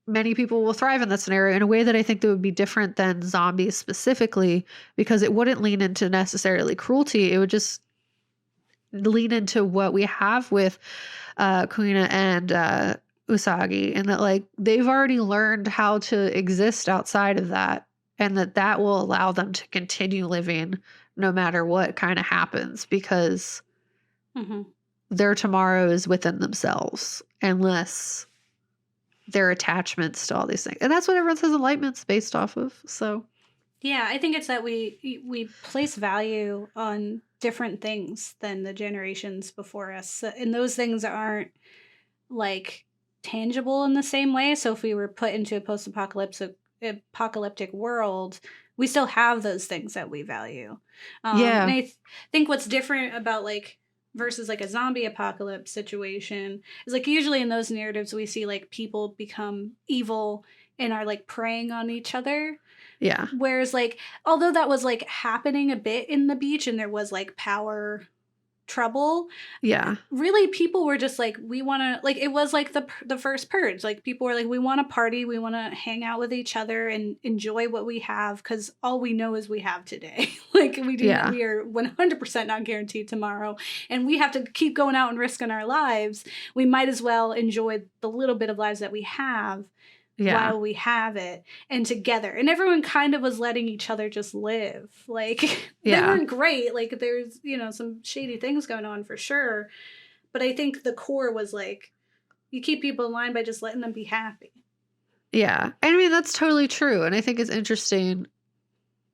many people will thrive in that scenario in a way that I think that would be different than zombies specifically, because it wouldn't lean into necessarily cruelty. It would just lean into what we have with Kuina and Usagi, and that like they've already learned how to exist outside of that, and that will allow them to continue living no matter what kind of happens, because their tomorrow is within themselves unless their attachments to all these things. And that's what everyone says enlightenment's based off of. So yeah, I think it's that we place value on different things than the generations before us, and those things aren't like tangible in the same way. So if we were put into a post-apocalyptic world, we still have those things that we value. And I think what's different about like versus like a zombie apocalypse situation is like usually in those narratives we see like people become evil and are like preying on each other. Yeah. Whereas like although that was like happening a bit in the beach and there was like power trouble, really people were just like, we want to, like, it was like the first purge, like people were like, we want to party, we want to hang out with each other and enjoy what we have, because all we know is we have today. Like we are 100% not guaranteed tomorrow, and we have to keep going out and risking our lives. We might as well enjoy the little bit of lives that we have while we have it, and together. And everyone kind of was letting each other just live. Like they weren't great. Like there's, some shady things going on for sure. But I think the core was like, you keep people in line by just letting them be happy. Yeah. I mean, that's totally true. And I think it's interesting.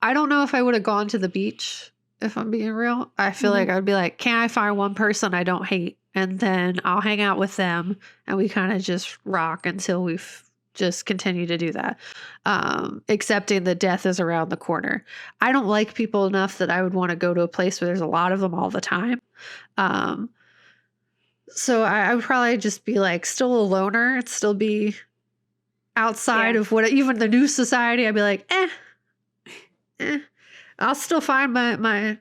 I don't know if I would have gone to the beach, if I'm being real. I feel like I'd be like, can I find one person I don't hate? And then I'll hang out with them and we kind of just rock until we've just continue to do that, accepting that death is around the corner. I don't like people enough that I would want to go to a place where there's a lot of them all the time. So I would probably just be like still a loner, still be outside of what even the new society. I'd be like, I'll still find my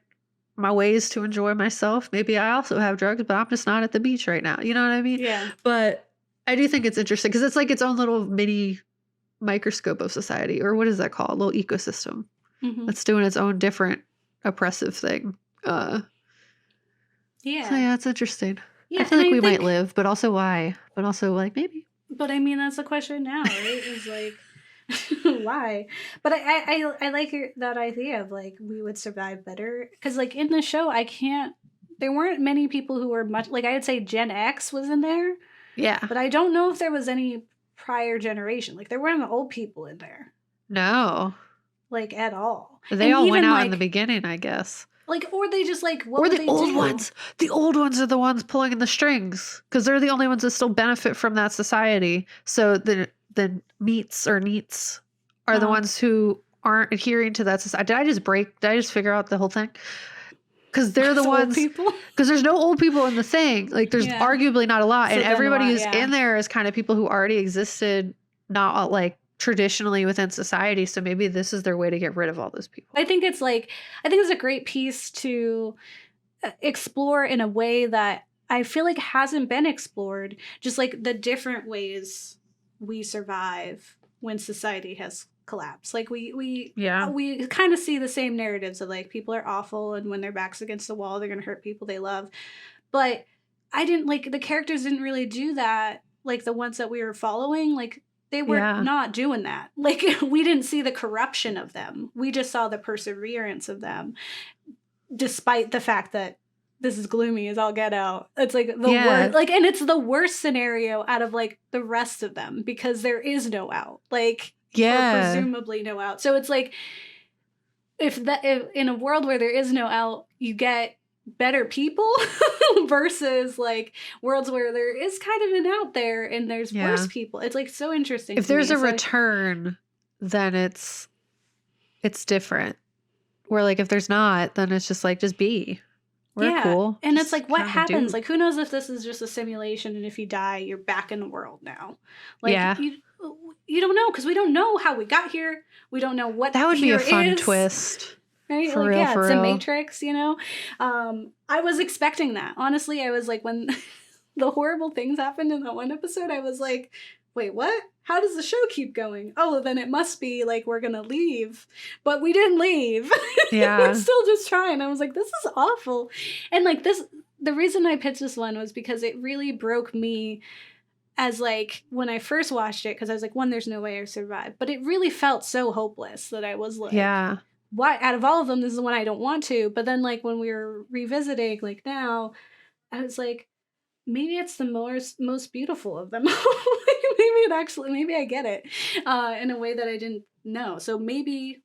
ways to enjoy myself. Maybe I also have drugs, but I'm just not at the beach right now. You know what I mean? Yeah. But I do think it's interesting because it's like its own little mini microscope of society, or what is that called? A little ecosystem that's doing its own different oppressive thing. So yeah, it's interesting. Yeah, I feel like we might live, but also why? But also like maybe. But I mean, that's the question now, right? Is like, why? But I like that idea of like we would survive better because like in the show there weren't many people who were much like I'd say Gen X was in there. Yeah. But I don't know if there was any prior generation. Like there weren't old people in there. No. Like at all. They all went out in the beginning, I guess. Like, or they just like, what were the old ones? The old ones are the ones pulling in the strings because they're the only ones that still benefit from that society. So the meats or neats are the ones who aren't adhering to that society. Did I just figure out the whole thing? Because they're the ones, because there's no old people in the thing. Like there's arguably not a lot. So and everybody who's in there is kind of people who already existed, not like traditionally within society. So maybe this is their way to get rid of all those people. I think it's a great piece to explore in a way that I feel like hasn't been explored. Just like the different ways we survive when society has collapsed. Like we kind of see the same narratives of like people are awful and when their back's against the wall, they're going to hurt people they love. But I didn't like the characters didn't really do that. Like the ones that we were following, like they were not doing that. Like we didn't see the corruption of them. We just saw the perseverance of them, despite the fact that this is gloomy as all get out. It's like the worst, like, and it's the worst scenario out of like the rest of them because there is no out, like, or presumably no out. So it's like if in a world where there is no out, you get better people versus like worlds where there is kind of an out there and there's worse people. It's like so interesting. If there's a return, then it's different. Where like if there's not, then it's just like just be. We're cool. And it's like what happens? Like who knows if this is just a simulation and if you die, you're back in the world now. Like you don't know because we don't know how we got here. We don't know what that would be a fun twist. Right? For like, real, it's a Matrix, you know? I was expecting that. Honestly, I was like, when the horrible things happened in that one episode, I was like, wait, what? How does the show keep going? Oh, then it must be like we're going to leave. But we didn't leave. Yeah. We're still just trying. I was like, this is awful. And like the reason I pitched this one was because it really broke me as like when I first watched it, because I was like, one, there's no way I survive. But it really felt so hopeless that I was like, why out of all of them, this is the one I don't want to. But then like when we were revisiting, like now, I was like, maybe it's the most beautiful of them. Maybe I get it in a way that I didn't know. So maybe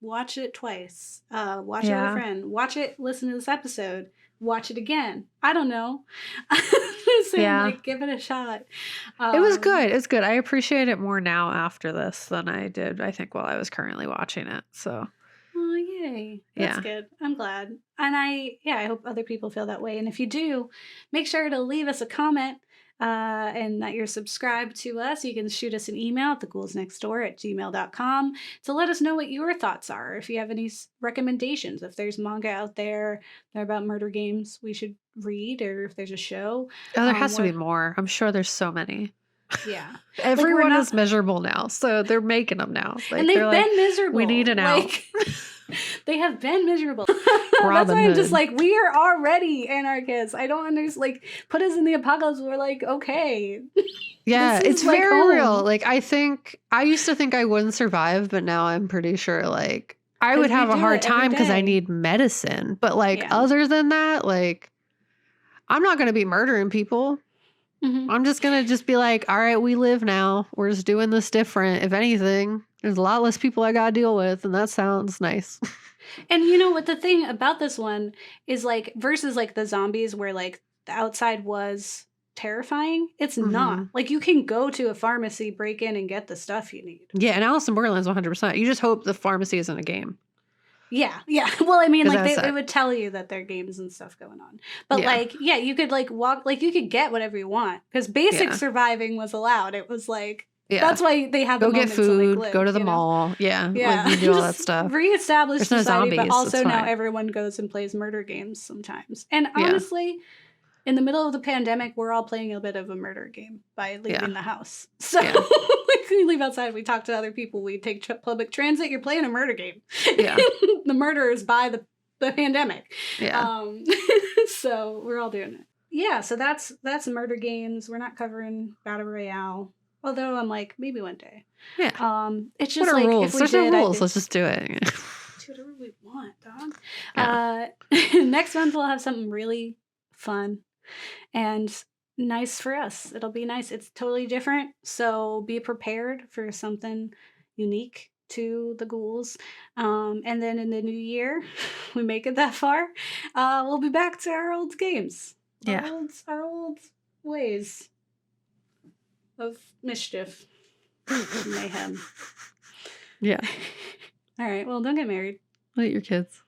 watch it twice. Watch it with a friend. Watch it, listen to this episode. Watch it again. I don't know. Like, give it a shot. It was good. It's good. I appreciate it more now after this than I did, I think, while I was currently watching it. So. Oh, yay. That's good. I'm glad. And I hope other people feel that way. And if you do, make sure to leave us a comment and that you're subscribed to us. You can shoot us an email at theghouls@gmail.com to let us know what your thoughts are. If you have any recommendations, if there's manga out there that are about murder games we should read, or if there's a show. Oh, there has to be more. I'm sure there's so many. Yeah. Everyone is miserable now, so they're making them now. Like, and they've been miserable. We need an out. They have been miserable. That's why I'm just like, we are already anarchists. I don't understand. Like, put us in the apocalypse. We're like, okay. Yeah, it's like very real. Like, I used to think I wouldn't survive, but now I'm pretty sure, like, I would have a hard time because I need medicine. But, like, other than that, like, I'm not going to be murdering people. Mm-hmm. I'm just going to just be like, all right, we live now. We're just doing this different. If anything, there's a lot less people I got to deal with. And that sounds nice. And you know what the thing about this one is like versus like the zombies where like the outside was terrifying. It's not. Like you can go to a pharmacy, break in and get the stuff you need. Yeah. And Alice in Borderland is 100%. You just hope the pharmacy isn't a game. Yeah. Well, I mean, like they would tell you that there are games and stuff going on, but like, you could like walk, like you could get whatever you want because basic surviving was allowed. It was like, that's why they have go get food, go to the mall. Yeah. Like you do all that stuff. Reestablish society, but also now everyone goes and plays murder games sometimes. And honestly, in the middle of the pandemic, we're all playing a bit of a murder game by leaving the house. So Yeah. like, we leave outside, we talk to other people, we take public transit. You're playing a murder game. Yeah. The murderers by the pandemic. Yeah. So we're all doing it. Yeah, so that's murder games. We're not covering Battle Royale. Although I'm like, maybe one day. Yeah. It's just What are like rules? if we There's did, no rules. Let's just do it. do whatever we want, dog. Yeah. Next month we'll have something really fun and nice for us. It'll be nice. It's totally different, so be prepared for something unique to the Ghouls. And then in the new year, we make it that far, we'll be back to our old games. Yeah. Our old ways of mischief. Mayhem. Yeah. All right, well, don't get married. Let your kids.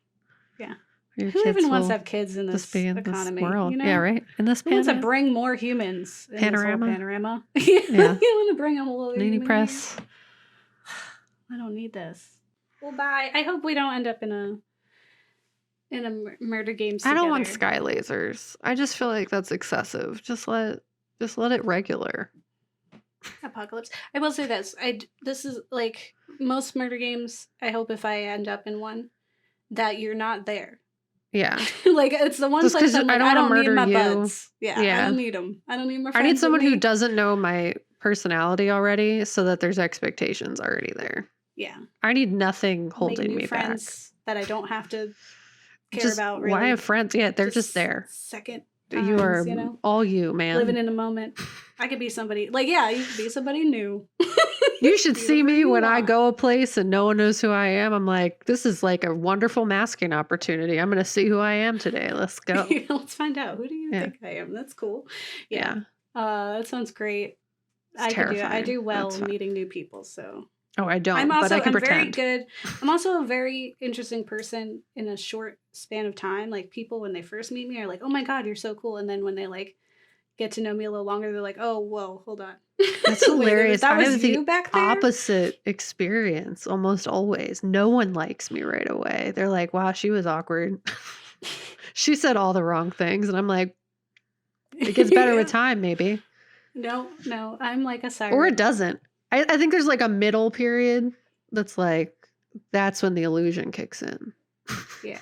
Yeah. Your Who kids even wants to will have kids in this just be in economy? this world. You know? Yeah, right? In this Who wants to panorama. bring more humans in Panorama. this whole panorama? Yeah. You want to bring a whole other Nini human press. here? I don't need this. Well, bye. I hope we don't end up in a murder game. I don't want sky lasers. I just feel like that's excessive. Just let it regular. Apocalypse. I will say this. This is like most murder games. I hope if I end up in one, that you're not there. Yeah. Like it's the one Just place 'cause I'm like, I I don't don't need murder my you. buds. Yeah, Yeah. I don't need them. I don't need my I friends. need someone with who me. doesn't know my personality already so that there's expectations already there. Yeah. I need nothing Make holding new me friends that I don't have to care Just about. why Really. have friends? Yeah, they're just there. Second. You times, are you know? all you, man. Living in a moment. I could be somebody. Like, yeah, you could be somebody new. You should Do see whatever me you when I want. go a place and no one knows who I am. I'm like, this is like a wonderful masking opportunity. I'm going to see who I am today. Let's go. Let's find out. Who do you Yeah. think I am? That's cool. Yeah. That sounds great. It's I could do it. I terrifying. do well That's fine. meeting new people. So Oh, I don't, I'm but also I can I'm very pretend. good. I'm also a very interesting person in a short span of time. Like people when they first meet me are like, "Oh my god, you're so cool," and then when they like get to know me a little longer, they're like, "Oh, whoa, hold on." That's hilarious. That I was have you the back there. opposite experience almost always. No one likes me right away. They're like, wow, she was awkward. She said all the wrong things. And I'm like, it gets better with time, maybe. No, I'm like a siren. Or it doesn't. I think there's like a middle period that's like, that's when the illusion kicks in. Yeah.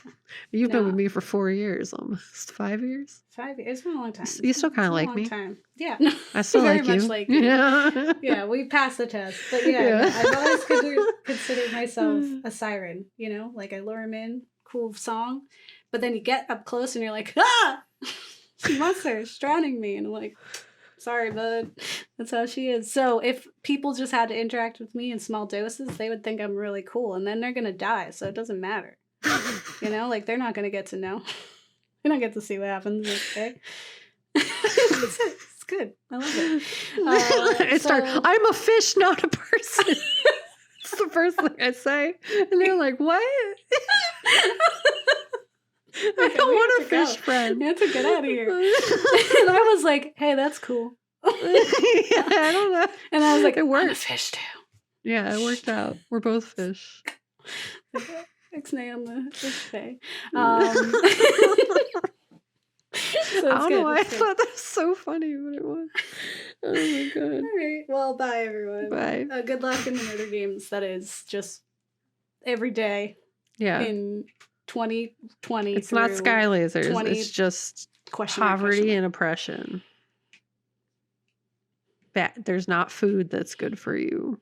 You've been with No. me for 4 years, almost 5 years. 5 years. It's been a long time. You still kind of like me. Time. Yeah. I still very like much you. like you. Yeah. Yeah, we passed the test. But yeah, Yeah. no, I've always considered myself a siren, you know? Like I lure him in, cool song. But then you get up close and you're like, ah! Monster, she's drowning me. And I'm like, sorry, bud. That's how she is. So if people just had to interact with me in small doses, they would think I'm really cool. And then they're going to die. So it doesn't matter. You know? Like they're not going to get to know. They don't get to see what happens. Okay? It's good. I love it. I'm a fish, not a person. It's the first thing I say. And they're like, what? I don't want a fish friend. You have to get out of here. And I was like, hey, that's cool. Yeah, I don't know. And I was like, It I'm a worked. fish too. Yeah, it worked out. We're both fish. Ixnay on the fish day. I don't know why I thought that was so funny, but it was. Oh my god. All right. Well, bye, everyone. Bye. Good luck in the murder games. That is just every day Yeah. in 2020. It's not through sky lasers. 20 It's just question mark, poverty question and oppression. There's not food that's good for you.